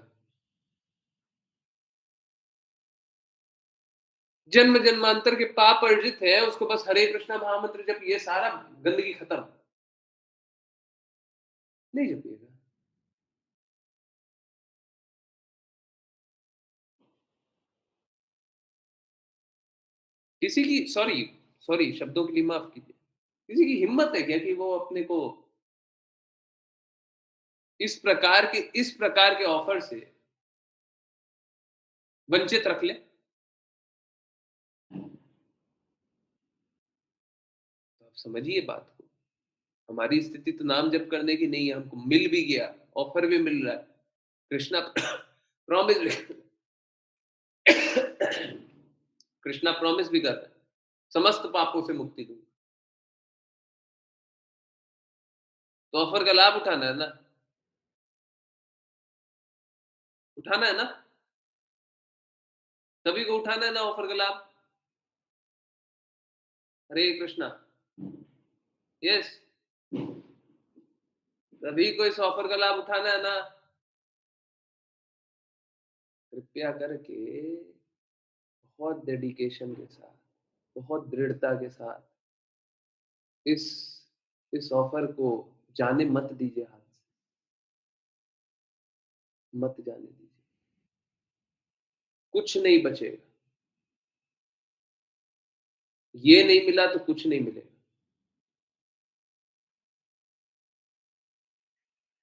जन्म जन्मांतर के पाप अर्जित है, उसको बस हरे कृष्णा महामंत्र जप, ये सारा गंदगी खत्म। नहीं जपिएगा। किसी की सॉरी, सॉरी शब्दों के लिए माफ कीजिए। किसी की हिम्मत है क्या कि वो अपने को इस प्रकार के ऑफर से वंचित रख ले? तो आप समझिए बात को। हमारी स्थिति तो नाम जप करने की नहीं है, हमको मिल भी गया, ऑफर भी मिल रहा है। कृष्णा प्रॉमिस भी कृष्णा प्रॉमिस भी कर रहा है, समस्त पापों से मुक्ति दूंगा। तो ऑफर का लाभ उठाना है ना, उठाना है ना, सभी को उठाना है ना ऑफर का लाभ। हरे कृष्णा। यस, सभी को इस ऑफर का लाभ उठाना है ना। कृपया करके बहुत डेडिकेशन के साथ, बहुत दृढ़ता के साथ इस इस ऑफर को जाने मत दीजिए हाथ से, मत जाने दीजिए। कुछ नहीं बचेगा। ये नहीं मिला तो कुछ नहीं मिलेगा।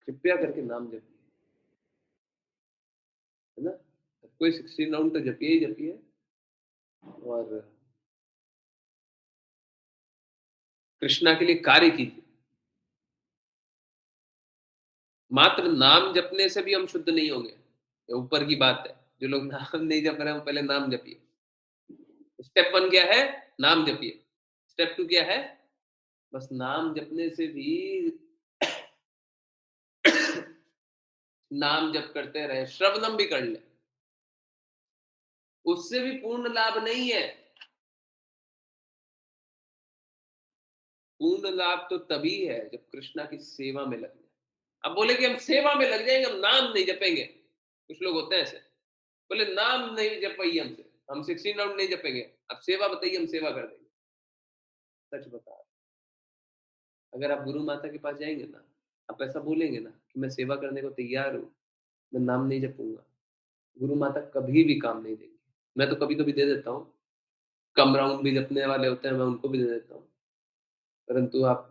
कृपया करके नाम जपिए, है ना? कोई 16 राउंड तो जपिए ही जपिए। और कृष्णा के लिए कार्य कीजिए। मात्र नाम जपने से भी हम शुद्ध नहीं होंगे, ये ऊपर की बात है। जो लोग नाम नहीं जप रहे हैं वो पहले नाम जपिए। स्टेप 1 क्या है? नाम जपिए। स्टेप 2 क्या है? बस नाम जपने से भी नाम जप करते रहे, श्रवणम भी कर ले, उससे भी पूर्ण लाभ नहीं है। पूर्ण लाभ तो तभी है जब कृष्णा की सेवा में लग जाए। अब बोले कि हम सेवा में लग जाएंगे, हम नाम नहीं जपेंगे। कुछ लोग होते हैं ऐसे, बोले नाम नहीं जपाइए हमसे, हम 16 राउंड नहीं जपेंगे, अब सेवा बताइए, हम सेवा कर देंगे। सच बता रहे। अगर आप गुरु माता के पास जाएंगे ना, आप ऐसा बोलेंगे ना कि मैं सेवा करने को तैयार हूँ, मैं नाम नहीं जपूंगा, गुरु माता कभी भी काम नहीं देंगी। मैं तो कभी कभी दे देता हूँ, कम राउंड भी जपने वाले होते हैं, मैं उनको भी दे देता हूँ। परंतु आप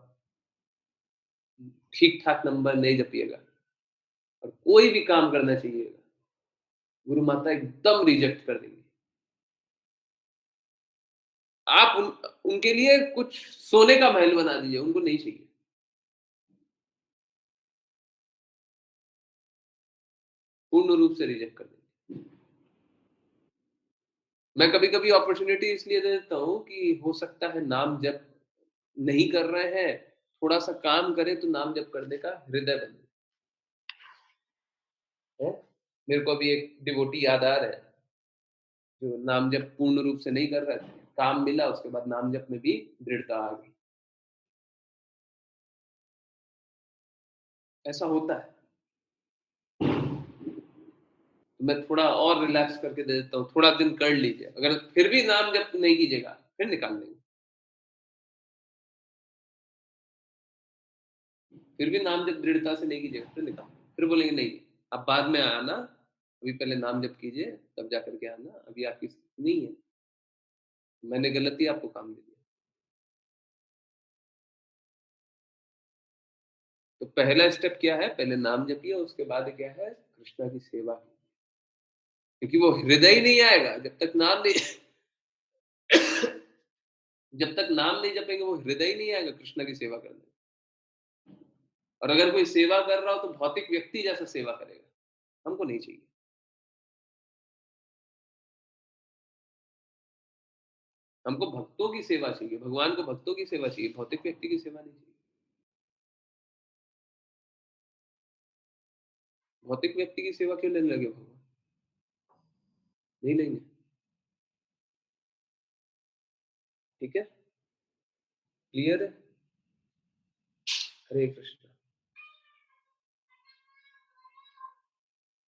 ठीक ठाक नंबर नहीं जपिएगा और कोई भी काम करना चाहिएगा, गुरु माता एकदम रिजेक्ट कर देंगी। आप उनके लिए कुछ सोने का महल बना दीजिए, उनको नहीं चाहिए। पूर्ण रूप से रिजेक्ट कर देंगे। मैं कभी-कभी अपॉर्च्युनिटी इसलिए दे देता हूँ कि हो सकता है नाम जप नहीं कर रहे हैं, थोड़ा-सा काम करें तो नाम जप करने का हृदय बने, हैं? मेरे को अभी एक डिवोटी याद आ रहा है, जो नाम जप पूर्ण रूप से नहीं कर रहे थे। काम मिला, उसके बाद नाम जप में भी दृढ़ता आ गई। ऐसा होता है। तो मैं थोड़ा और रिलैक्स करके दे देता हूँ, थोड़ा दिन कर लीजिए, अगर फिर भी नाम जप नहीं कीजिएगा, फिर निकाल देंगे। फिर भी नाम जप दृढ़ता से नहीं कीजिएगा, फिर निकाल फिर बोलेंगे नहीं, अब बाद में आना, अभी पहले नाम जप कीजिए, तब जा कर के आना, अभी आपकी स्थिति नहीं है। मैंने गलती आपको काम दे दिया। तो पहला स्टेप क्या है? पहले नाम जपिए, उसके बाद क्या है? कृष्णा की सेवा कीजिए। क्योंकि वो हृदय ही नहीं आएगा जब तक नाम नहीं जब तक नाम नहीं जपेंगे वो हृदय ही नहीं आएगा कृष्ण की सेवा करने। और अगर कोई सेवा कर रहा हो तो भौतिक व्यक्ति जैसा सेवा करेगा, हमको नहीं चाहिए। हमको भक्तों की सेवा चाहिए, भगवान को भक्तों की सेवा चाहिए, भौतिक व्यक्ति की सेवा नहीं चाहिए। भौतिक व्यक्ति की सेवा क्यों लेने लगे भगवान? नहीं लेंगे। ठीक है? क्लियर है? हरे कृष्ण।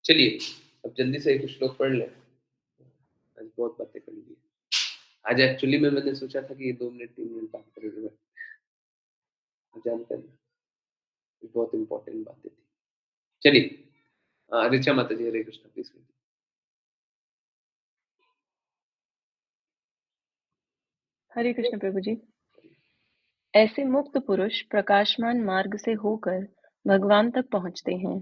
चलिए, अब जल्दी से एक श्लोक पढ़ लें। आज बहुत बातें कर ली। आज एक्चुअली में मैंने सोचा था कि ये 2 मिनट 3 मिनट बात करेंगे, बट जानते हैं ना, ये बहुत इम्पोर्टेंट बातें थी। चलिए, ऋचा माता जी, हरे कृष्ण, प्लीज। हरे कृष्ण प्रभु जी। ऐसे मुक्त पुरुष प्रकाशमान मार्ग से होकर भगवान तक पहुंचते हैं,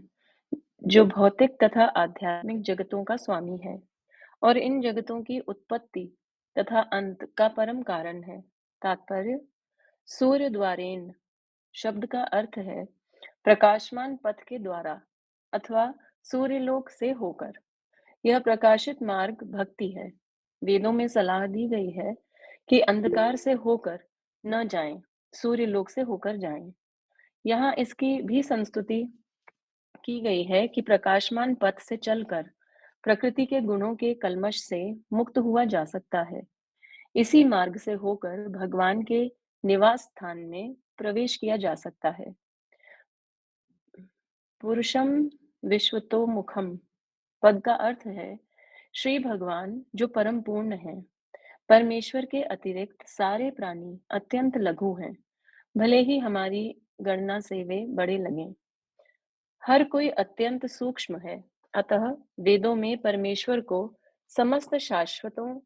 जो भौतिक तथा आध्यात्मिक जगतों का स्वामी है और इन जगतों की उत्पत्ति तथा अंत का परम कारण है। तात्पर्य: सूर्य द्वारेन शब्द का अर्थ है प्रकाशमान पथ के द्वारा अथवा सूर्यलोक से होकर। यह प्रकाशित मार्ग भक्ति है। वेदों में सलाह दी गई है कि अंधकार से होकर न जाएं, सूर्यलोक से होकर जाएं। यहाँ इसकी भी संस्तुति की गई है कि प्रकाशमान पथ से चलकर प्रकृति के गुणों के कल्मश से मुक्त हुआ जा सकता है। इसी मार्ग से होकर भगवान के निवास स्थान में प्रवेश किया जा सकता है। पुरुषम विश्वतोमुखम पद का अर्थ है श्री भगवान, जो परम पूर्ण है। परमेश्वर के अतिरिक्त सारे प्राणी अत्यंत लघु हैं, भले ही हमारी गणना से वे बड़े लगें। हर कोई अत्यंत सूक्ष्म है, अतः वेदों में परमेश्वर को समस्त शाश्वतों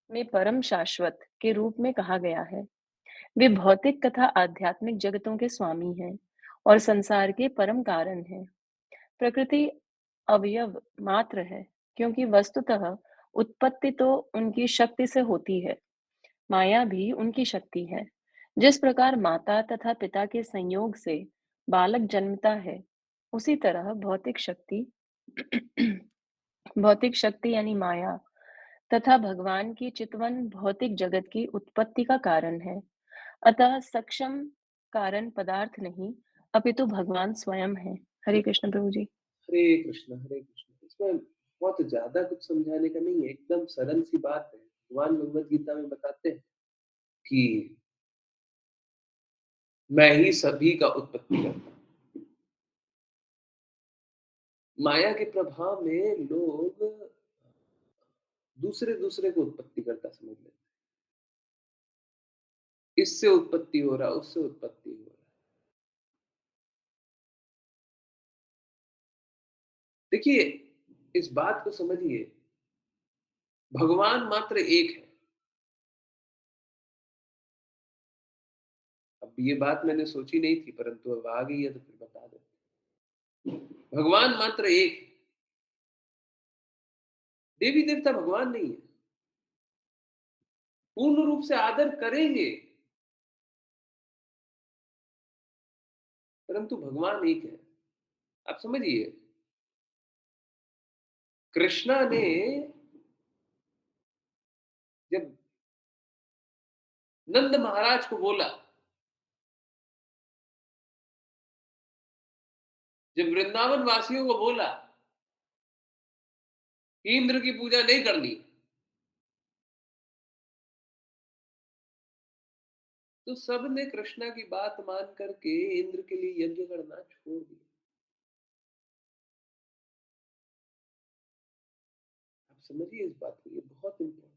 में परम शाश्वत के रूप में कहा गया है। वे भौतिक तथा आध्यात्मिक जगतों के स्वामी हैं और संसार के परम कारण हैं। प्रकृति अवयव मात्र है, क्योंकि वस्तुतः उत्पत्ति तो उनकी शक्ति से होती है, माया भी उनकी शक्ति है। जिस प्रकार माता तथा पिता के संयोग से बालक जन्मता है, उसी तरह भौतिक शक्ति यानी माया तथा भगवान की चितवन भौतिक जगत की उत्पत्ति का कारण है। अतः सक्षम कारण पदार्थ नहीं, अपितु भगवान स्वयं है। हरे कृष्ण प्रभु जी। हरे कृष्ण, हरे कृष्ण। इसमें बहुत ज़्यादा कुछ समझाने का नहीं है, एकदम सरल सी बात है। भगवान भगवद गीता में बताते हैं कि मैं ही सभी का उत्पत्ति करता हूँ। माया के प्रभाव में लोग दूसरे को उत्पत्ति करता समझ लेते हैं। इससे उत्पत्ति हो रहा, उससे उत्पत्ति हो रहा। देखिए, इस बात को समझिए, भगवान मात्र एक है। अब ये बात मैंने सोची नहीं थी, परंतु अब आ गई है तो फिर बता देते हैं। भगवान मात्र एक है। देवी देवता भगवान नहीं है। पूर्ण रूप से आदर करेंगे, परंतु भगवान एक है। आप समझिए, कृष्णा ने जब नंद महाराज को बोला, जब वृंदावन वासियों को बोला कि इंद्र की पूजा नहीं करनी, तो सब ने कृष्णा की बात मान करके इंद्र के लिए यज्ञ करना छोड़ दिया। आप समझिए इस बात को, ये बहुत इंपॉर्टेंट है।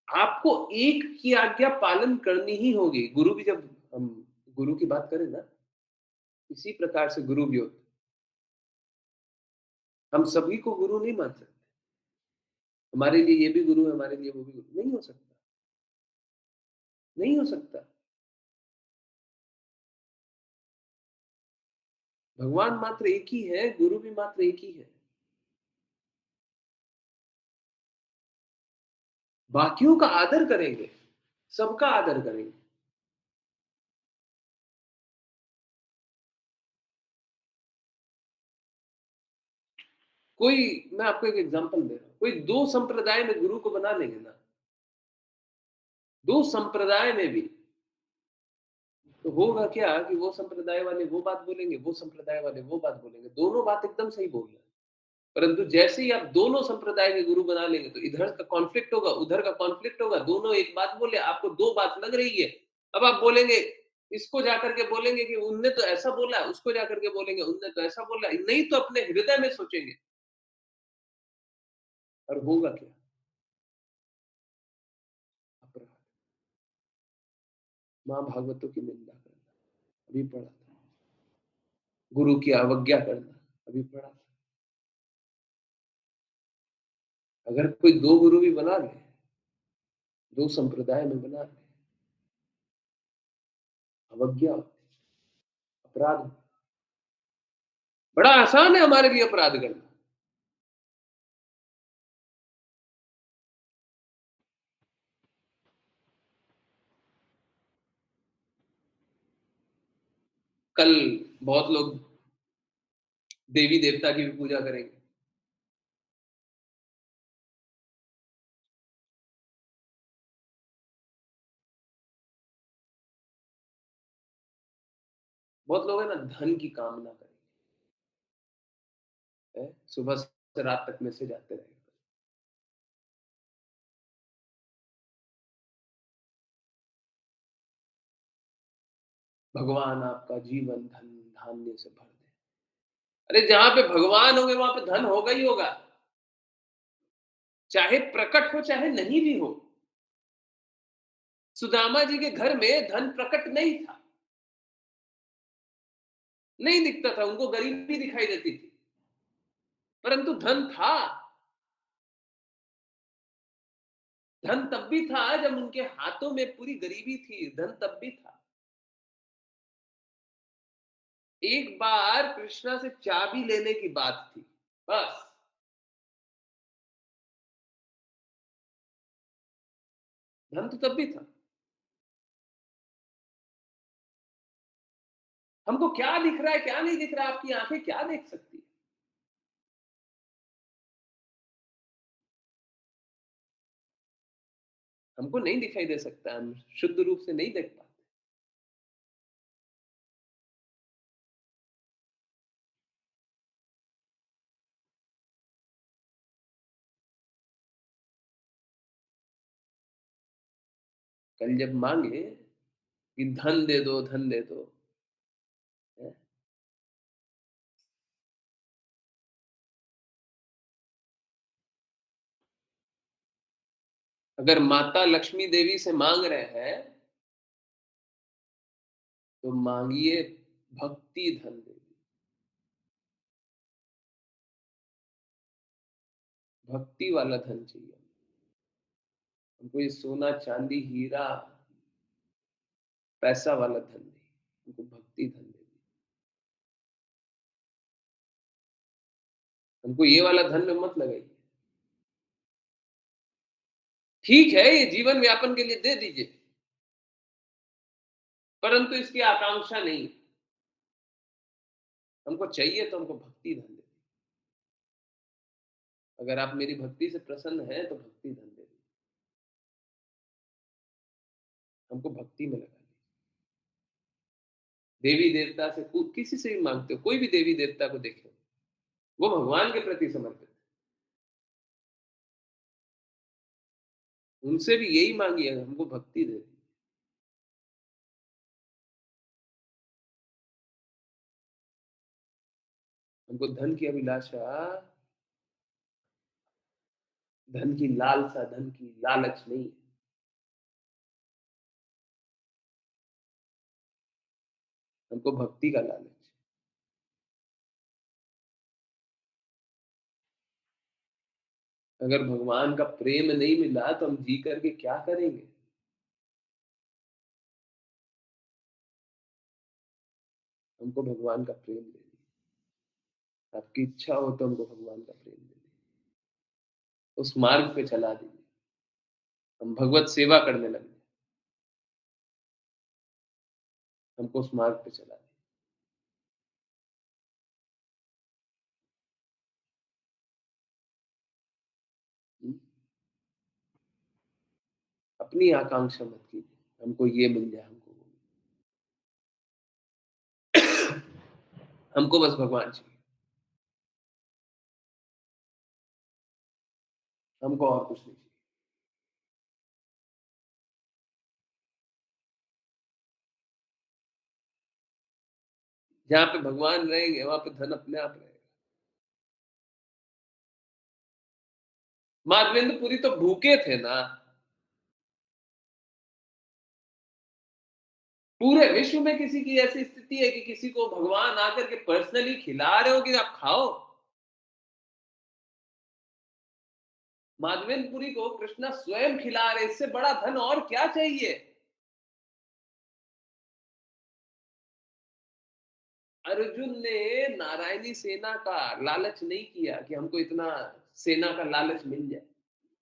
आपको एक की आज्ञा पालन करनी ही होगी। गुरु भी, जब हम गुरु की बात करें ना, इसी प्रकार से गुरु भी होते। हम सभी को गुरु नहीं मान सकते। हमारे लिए ये भी गुरु है, हमारे लिए वो भी गुरु, नहीं हो सकता, नहीं हो सकता। भगवान मात्र एक ही है, गुरु भी मात्र एक ही है। बाकियों का आदर करेंगे, सबका आदर करेंगे। कोई, मैं आपको एक एग्जांपल दे रहा हूँ, कोई 2 संप्रदाय में गुरु को बना लेंगे ना, 2 संप्रदाय में भी, तो होगा क्या कि वो संप्रदाय वाले वो बात बोलेंगे, वो संप्रदाय वाले वो बात बोलेंगे, दोनों बात एकदम सही बोल रहे हैं। परंतु जैसे ही आप दोनों संप्रदाय के गुरु बना लेंगे, तो इधर का कॉन्फ्लिक्ट होगा, उधर का कॉन्फ्लिक्ट होगा, दोनों एक बात बोले, आपको 2 बात लग रही है। अब आप बोलेंगे, इसको जाकर के बोलेंगे कि उनने तो ऐसा बोला, उसको जाकर के बोलेंगे उनने तो ऐसा बोला, नहीं तो अपने हृदय में सोचेंगे, और होगा क्या? अपराध, माँ भागवतों की निंदा करना, अभी पढ़ा था। गुरु की अवज्ञा करना, अभी पढ़ा था। अगर कोई 2 गुरु भी बना ले, 2 संप्रदाय में बना ले, अवज्ञा होती है, अपराध होता है। बड़ा आसान है हमारे लिए अपराध करना। कल बहुत लोग देवी देवता की भी पूजा करेंगे। बहुत लोग है ना धन की कामना करेंगे, सुबह से रात तक मैसेज आते रहेंगे। भगवान आपका जीवन धन धान्य से भर दे। अरे जहां पे भगवान होंगे वहां पे धन होगा ही होगा, चाहे प्रकट हो चाहे नहीं भी हो। सुदामा जी के घर में धन प्रकट नहीं था, नहीं दिखता था, उनको गरीबी दिखाई देती थी, परंतु धन था। धन तब भी था जब उनके हाथों में पूरी गरीबी थी, धन तब भी था। एक बार कृष्णा से चाबी लेने की बात थी, बस। धन तो तब भी था। हमको क्या दिख रहा है क्या नहीं दिख रहा, आपकी आंखें क्या देख सकती है? हमको नहीं दिखाई दे सकता, हम शुद्ध रूप से नहीं देख पाते। कल जब मांगे कि धन दे दो, धन दे दो, है? अगर माता लक्ष्मी देवी से मांग रहे हैं तो मांगिए भक्ति धन देवी। भक्ति वाला धन चाहिए हमको, ये सोना चांदी हीरा पैसा वाला धन नहीं, हमको भक्ति धन देवी। हमको ये वाला धन में मत लगाइए। ठीक है ये जीवन व्यापन के लिए दे दीजिए, परंतु इसकी आकांक्षा नहीं। हमको चाहिए तो हमको भक्ति धन दे। अगर आप मेरी भक्ति से प्रसन्न हैं तो भक्ति धन दे दीजिए, हमको भक्ति में लगा दीजिए। देवी देवता से किसी से भी मांगते हो, कोई भी देवी देवता को देखो, वो भगवान के प्रति समर्पित है। उनसे भी यही मांगिए, हमको भक्ति दे दी। हमको धन की अभिलाषा, धन की लालसा, धन की लालच नहीं है। हमको भक्ति का लालच। अगर भगवान का प्रेम नहीं मिला तो हम जी करके क्या करेंगे? हमको भगवान का प्रेम दीजिए। आपकी इच्छा हो तो हमको भगवान का प्रेम दीजिए। उस मार्ग पे चला दीजिए। हम भगवत सेवा करने लगे। हमको उस मार्ग पे चला दीजिए। अपनी आकांक्षा मत कीजिए। हमको ये मिल जाए, हमको वो हमको बस भगवान चाहिए। हमको और कुछ नहीं चाहिए। जहाँ पे भगवान रहेंगे, वहाँ पे धन अपने आप रहेगा। माधवेंद्र तो भूखे थे ना। पूरे विश्व में किसी की ऐसी स्थिति है कि किसी को भगवान आकर के पर्सनली खिला रहे हो कि आप खाओ? माधवेंद्र को कृष्णा स्वयं खिला रहे, इससे बड़ा धन और क्या चाहिए? अर्जुन ने नारायणी सेना का लालच नहीं किया कि हमको इतना सेना का लालच मिल जाए।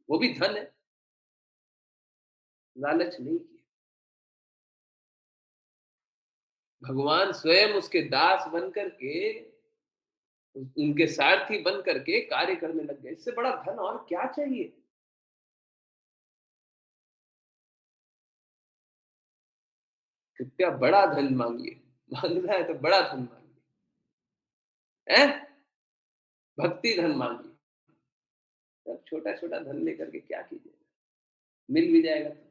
वो भी धन है, लालच नहीं किया। भगवान स्वयं उसके दास बन करके, उनके सारथी बन करके कार्य करने लग गए। इससे बड़ा धन और क्या चाहिए? कृपया बड़ा धन मांगिए। मांगना है तो बड़ा धन मांगिए। हैं? भक्ति धन मांगिए। अब छोटा-छोटा धन लेकर के क्या कीजिएगा? मिल भी जाएगा तो।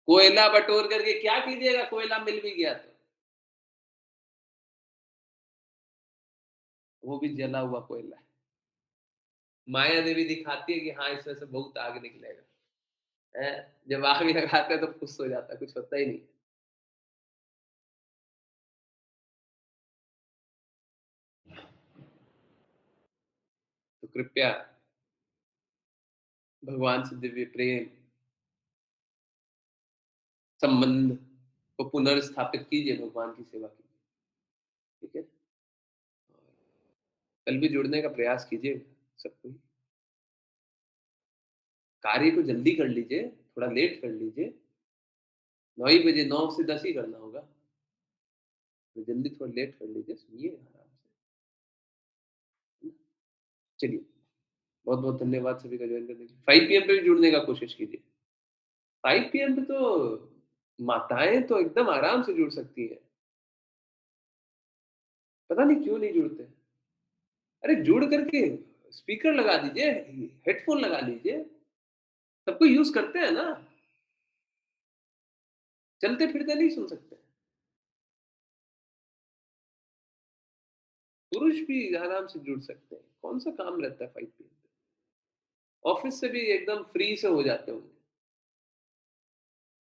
कोयला बटोर करके क्या कीजिएगा? कोयला मिल भी गया तो। वो भी जला हुआ कोयला है। माया देवी दिखाती है कि हाँ, इसमें से बहुत आग निकलेगा। हैं? जब आग लगाते हैं तो फुस हो जाता है, कुछ होता ही नहीं। तो कृपया भगवान से दिव्य प्रेम, संबंध को पुनर्स्थापित कीजिए, भगवान की सेवा कीजिए। ठीक है? कल भी जुड़ने का प्रयास कीजिए सब कोई। कार्य को जल्दी कर लीजिए, थोड़ा लेट कर लीजिए। 9 ही बजे, 9 से 10 ही करना होगा। तो जल्दी थोड़ा लेट कर लीजिए, सुनिए आराम से। चलिए, बहुत-बहुत धन्यवाद सभी का जॉइन करने के लिए। 5 पीएम पे भी जुड़ने का कोशिश कीजिए। 5 पीएम पे तो माताएँ तो एकदम आराम से जुड़ सकती हैं। पता नहीं क्यों नहीं जुड़ते? अरे जुड़ करके स्पीकर लगा दीजिए, हेडफ़ोन लगा लीजिए। सब कोई यूज़ करते हैं ना। चलते-फिरते नहीं सुन सकते। पुरुष भी आराम से जुड़ सकते हैं। कौन-सा काम रहता है 5 पीएम पे? ऑफ़िस से भी एकदम फ्री से हो जाते होंगे।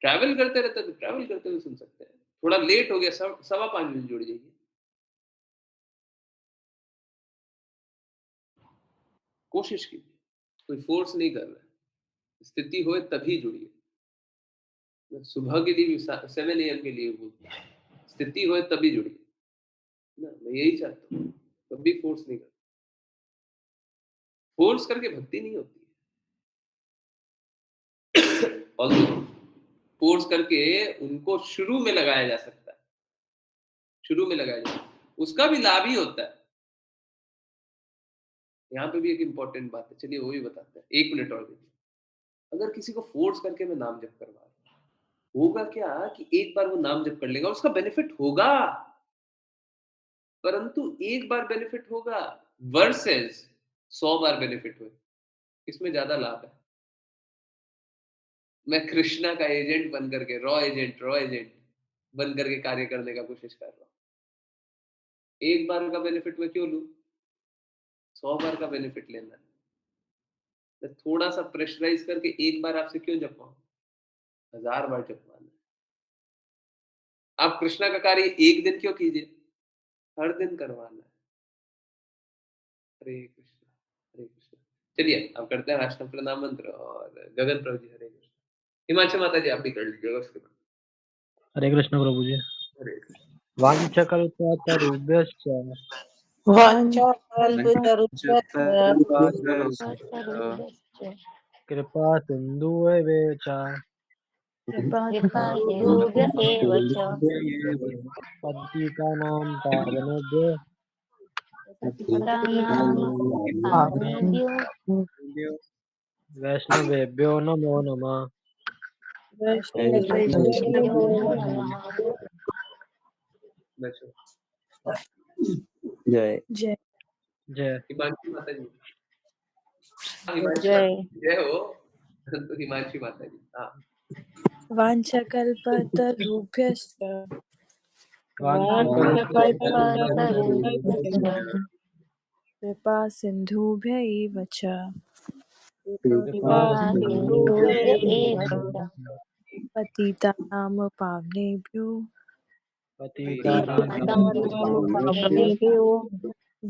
ट्रैवल करते रहते हैं तो ट्रैवल करते हुए सुन सकते हैं। थोड़ा लेट हो गया, सवा 5 बजे जुड़ जाइए। कोशिश कीजिए। कोई फ़ोर्स नहीं कर रहा है। स्थिति होए तभी जुड़िए। मैं सुबह के लिए भी 7 एएम के लिए बोलता हूँ। स्थिति होए तभी जुड़िए। ना, मैं यही चाहता हूँ। कभी फ़ोर्स नहीं करता। फ़ोर्स करके भक्ति नहीं होती है। ऑल्दो फ़ोर्स करके उनको शुरू में लगाया जा सकता है। शुरू में लगाया जा सकता है। उसका भी लाभ ही होता है। यहाँ पे भी एक इम्पोर्टेंट बात है। चलिए वो भी बताते हैं। 1 मिनट और दीजिए। अगर किसी को फ़ोर्स करके मैं नाम जप करवा रहा हूँ, होगा क्या कि एक बार वो नाम जप कर लेगा, उसका बेनिफिट होगा, परंतु एक बार बेनिफिट होगा वर्सेस 100 बार बेनिफिट हुए। इसमें ज़्यादा लाभ है। मैं कृष्णा का एजेंट बन करके रॉ एजेंट बन करके कार्य करने का कोशिश कर रहा हूँ। एक बार का बेनिफिट मैं क्यों लूँ? 100 बार का बेनिफिट लेना है। मैं थोड़ा-सा प्रेशराइज़ करके एक बार आपसे क्यों जपवाऊँ? 1000 बार जपवाना है। आप कृष्णा का कार्य एक दिन क्यों कीजिए? हर दिन करवाना है। हरे कृष्णा, हरे कृष्णा। चलिए अब करते हैं राष्ट्र प्रणाम मंत्र और गगन प्रभु जी हरे कृष्ण। हिमांशु माता जी आप भी कर लीजिएगा उसके बाद। हरे कृष्ण प्रभु जी। हरे कृष्ण। वाञ्छकल्पतरुभ्यश्च कृपा सिन्धुभ्य च कृपासिन्धुभ्य एव च पतितानां पावनेभ्यो पतितानां पावनेभ्यो वैष्णवेभ्यो नमो नमः। वैष्णवेभ्यो नमो नमः। बच्चों जय जय जय हिमांशु माता जी। हिमांशु जय माता जी, जय हो। तो हिमांशु माता जी हाँ वाञ्छकल्पतरुभ्यश्च कल्पतरुभ्यश्च कृपासिन्धुभ्य एव च कृपासिन्धुभ्य एव च पतितानां पावनेभ्यो पतितानां पावनेभ्यो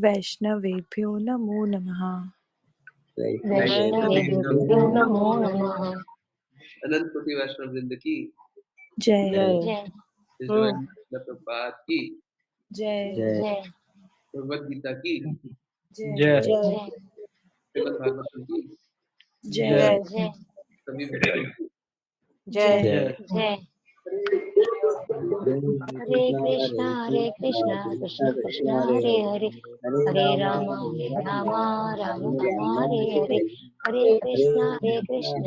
वैष्णवेभ्यो नमो नमः। वैष्णवेभ्यो नमो नमः। अनंत कोटि वैष्णव वृंद की जय जय प्रभुपाद की जय जय जय भगवद गीता की जय जय जय श्रीमद् भागवतम की जय जय जय सभी भक्तों की जय जय जय। हरे कृष्णा कृष्ण कृष्ण हरे हरे हरे राम राम राम हरे हरे हरे कृष्णा कृष्ण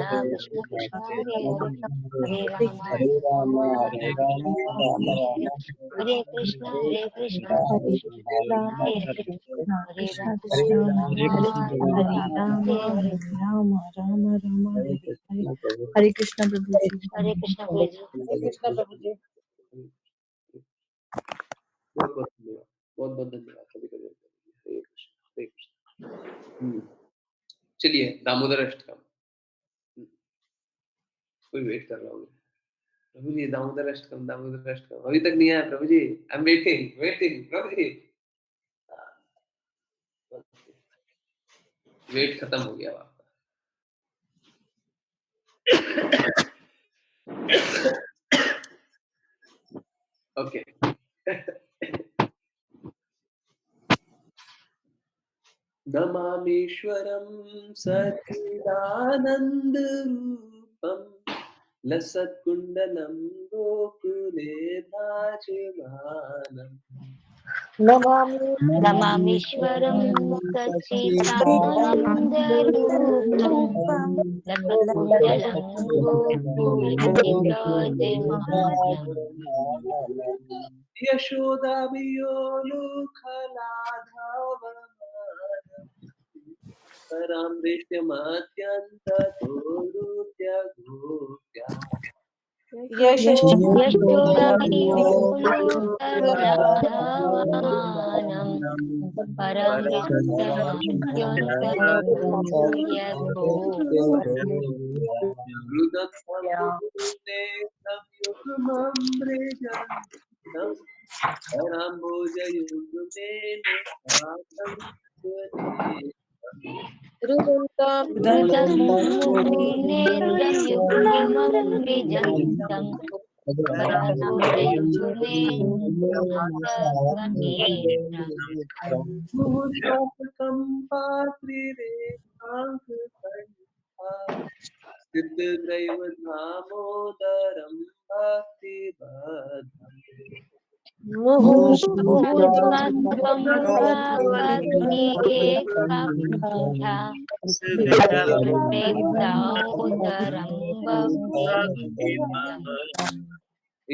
कृष्ण हरे हरे हरे राम राम हरे हरे हरे कृष्णा कृष्ण हरे कृष्ण हरे हरे हरे कृष्णा राम कृष्णा हरे हरे हरे राम राम हरे हरे। हरे राम राम राम हरे हरे। हरे कृष्णा प्रभु जी। हरे कृष्ण प्रभु जी। बहुत बहुत धन्यवाद बहुत बहुत धन्यवाद सभी का। हरे कृष्ण हरे कृष्ण। चलिए दामोदर अष्टकम। कोई वेट कर रहा हूँ प्रभु जी। दामोदर अष्टकम अभी तक नहीं आया Prabhu ji. I am waiting Prabhu ji. Wait खत्म हो गया आपका। ओके नमामीश्वरं सच्चिदानन्दरूपं लसत्कुण्डलं गोकुले भासमानम् नमामीश्वरं सच्चिदानन्दरूपं लसत्कुण्डलं गोकुले विराजमानम् यशोदाभियोलुखलाधावमानम् परां दृष्ट्यमात्यन्ततोरुत्य यशोदायोलुकलाधावानं परं दृष्टमाद्यन्ततोऽन्य रुदत्तं मुकुन्दे संयुग्ममृजन्तम् कराम्बोजयुग्मेन साकं स्वनेत्रम् रुदन्तं मुनिनेत्रं युग्मं विजन्तं कराम्बुजयुग्मेन सनेत्रम् मुहुर्मुहुकम्पात्रिरेखाङ्ककण्ठा स्थितग्रैव दामोदरं भक्तिबद्धम् मुहुर्मुहुर्कम्पत्रिरेखाकण्ठा स्थितग्रैर्दामोदरं भक्तिवेदम्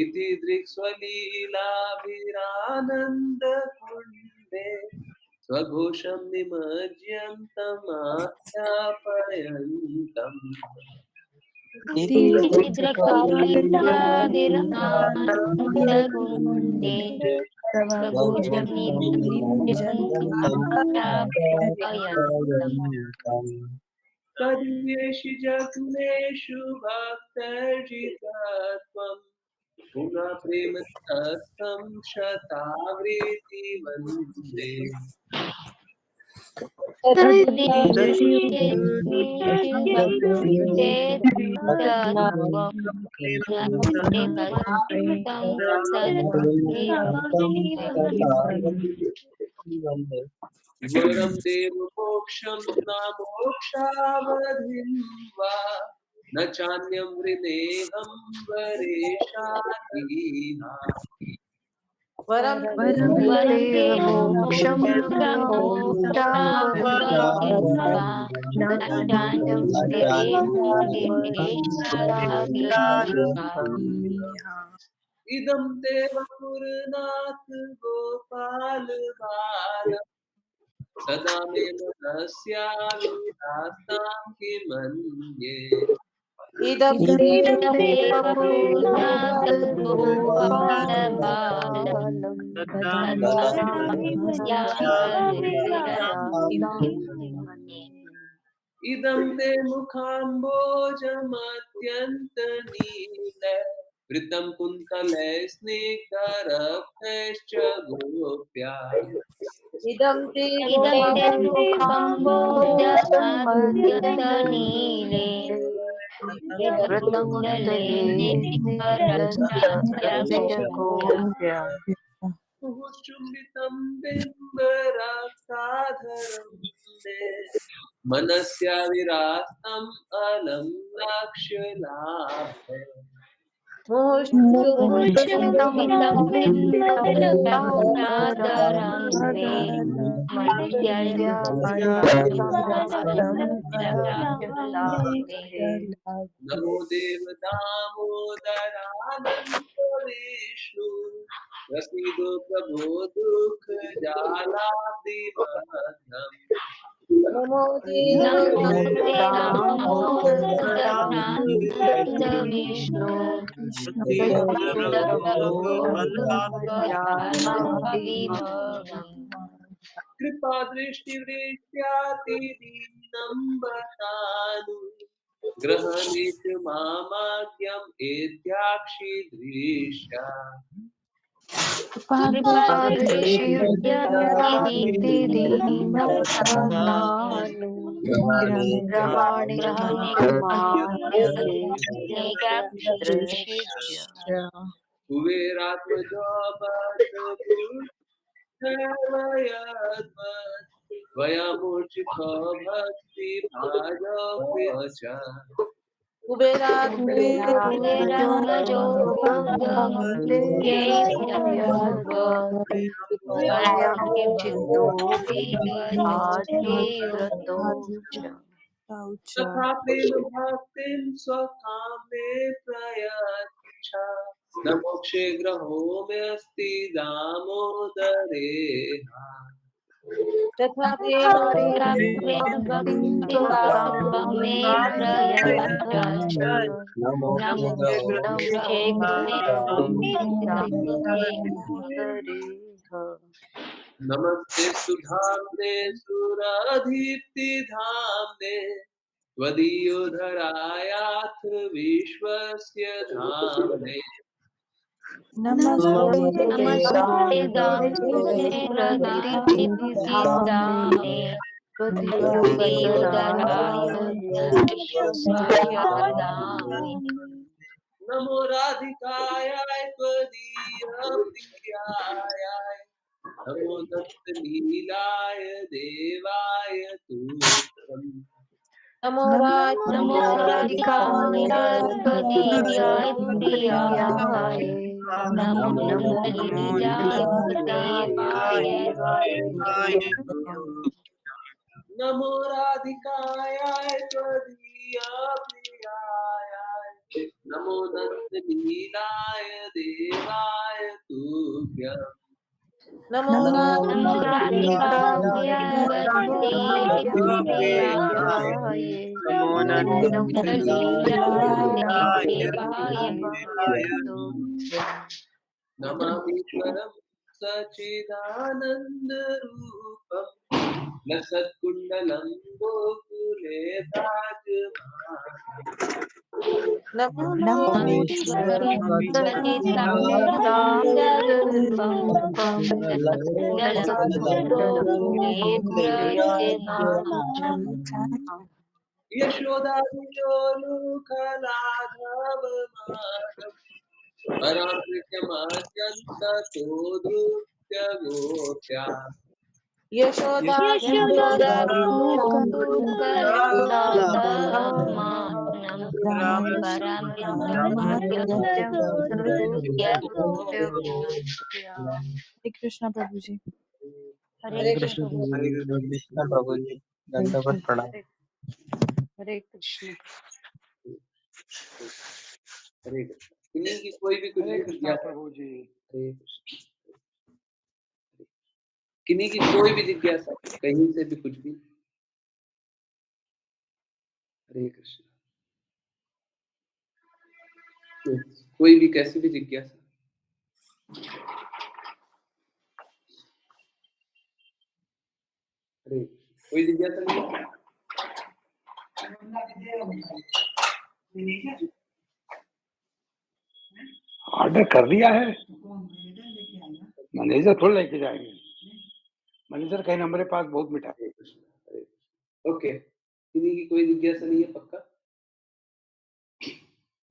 इति दृक्स्वलीलाभिरानन्दकुण्डे स्वघोषं निमज्यं तमाख्यापयन्तम् दीर्घलीलाभिरानन्दकुण्डे तव भोजन स्वभोजनिमज्जन्तमाख्यापयन्तम् तदीयेषु जग्नेषु भक्तर्जितत्वम् पुनः प्रेम तत्सं शतावृत्ति वन्दे वरं देव मोक्षं न मोक्षावधिं वा न चान्यं वृणेऽहं वरेशाधीना वरं देव मोक्षं न मोक्षावधिं वा न चान्यं इदं ते वपुर्नाथ गोपाल बाल सदा मे मनस्याविरास्तां किमन्ये इदं देवपूर्णात् गोपालबालं इदं ते मुखाम्बोजमत्यन्तनील वृतं कुन्तलैस्निग्धरक्तैश्च गोप्या इदं ते इदं ते मुखाम्बोजमत्यन्तनीले वृतकुण्डले गोप्या चुम्बितं बिम्बरक्ताधरं मे मनस्याविरास्तम् अलं लक्ष्यलाभे मुहुर्चुम्बितं बिम्बरक्ताधरं मे मनस्याविरास्तमलक्ष्यलाभे नमो देव दामोदरानन्द विष्णु प्रसीदो प्रभो दुःख जालातिमग्नम् नमो नमो देव दामोदरानन्द विष्णु कृपा दृष्टिवृष्ट्यातिदीनं बतानु ग्रहणेश मामाज्ञम् एत्याक्षिदृशा कुबेरात्मजोपसपुत्रवयद्वत् वयमूर्छित भक्ति भाजस्य कुबेरात् कुबेरात्मजो वयमुचितोऽपि भाग्यव्रतो च तथा प्रेम भक्तिं स्वकामे प्रयच्छ न मोक्षे ग्रहोऽस्ति दामोदरे तथा प्रेम कामे प्रयच्छ न मोक्षे दामोदरे नमस्ते सुधाम्ने सुरधीप्तिधाम्ने त्वदीयोधरायाथ विश्वस्य धाम्ने नमस्ते दामोदरे प्रदीप्तिधाम्ने त्वदीयोदराय विश्वस्य धाम्ने नमो राधिकायाय त्वदीयप्रियाय नमो दत्तलीलाय देवाय तुभ्यम् नमो नमो राधिकाय त्वदीयाय प्रियाय नमो दत्तलीलाय देवाय नमो राधिकायाय त्वदीयप्रियाय नमो दत्तलीलाय देवाय तुभ्यम् नमो नमो राधिकाय त्वदीयाय प्रियाय नमो दत्तलीलाय देवाय नमामि परम सच्चिदानन्दरूपम् लसत्कुण्डलं गोकुले विराजमानम् नमो नमो ईश्वरं जगद्रूपं जलजलोकेन्द्रयेनाम् यशोदादियोलुकलाघव माधव परामृत्यमाद्यन्ततो गोप्या यशोदा यशोदनूपुरयन्तातमानं परमृत्युर्गोप्या हरे कृष्णा प्रभु जी। हरे हरे कृष्ण कृष्ण प्रभु प्रभु जी, हरे कृष्ण प्रभु जी, दंडवत प्रणाम। हरे कृष्ण। हरे कृष्ण। किन्हीं की कोई भी कुछ हरे कृष्णा जिज्ञासा प्रभु जी। हरे कृष्ण। किन्हीं की कोई भी जिज्ञासा कहीं से भी कुछ भी हरे कृष्ण। कोई भी कैसी भी जिज्ञासा हरे कृष्ण। कोई जिज्ञासा नहीं है? ऑर्डर कर दिया है, मैनेजर थोड़ा लेके जाएंगे। मैनेजर का नंबर है पास बहुत मिठा। हरे कृष्ण। हरे कृष्ण। ओके, किन्हीं की कोई जिज्ञासा नहीं है? पक्का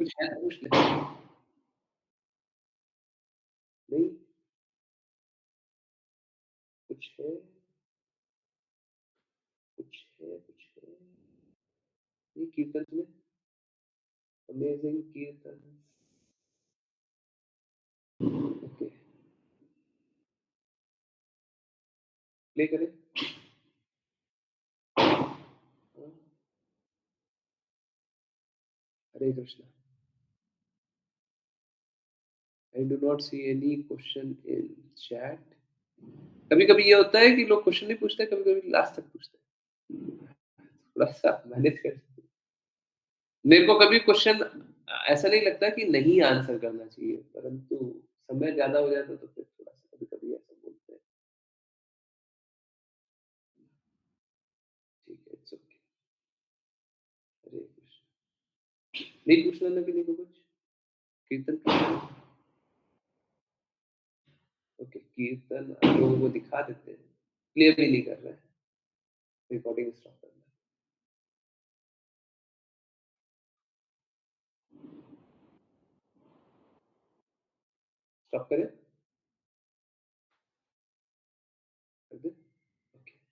कुछ है तो पूछ ले। नहीं कुछ है, कुछ है, कुछ है। ये कीर्तन सुने, अमेजिंग कीर्तन। ओके, प्ले करें। हाँ, हरे Krishna. I do not see any question in chat. कभी कभी ये होता है कि लोग क्वेश्चन नहीं पूछते, कभी कभी लास्ट तक पूछते हैं। थोड़ा सा मैनेज कर। मेरे को कभी क्वेश्चन ऐसा नहीं लगता कि नहीं आंसर करना चाहिए, परंतु समय ज्यादा हो जाता तो फिर थोड़ा सा कभी कभी ऐसा बोलते हैं। ठीक है, इट्स ओके। हरे कृष्ण। नहीं पूछना ना किसी को कुछ कीर्तन कीर्तन। ओके, कीर्तन आप लोगों को दिखा देते हैं, क्लियर भी नहीं कर रहे हैं। रिकॉर्डिंग स्टॉप करना है। स्टॉप करें।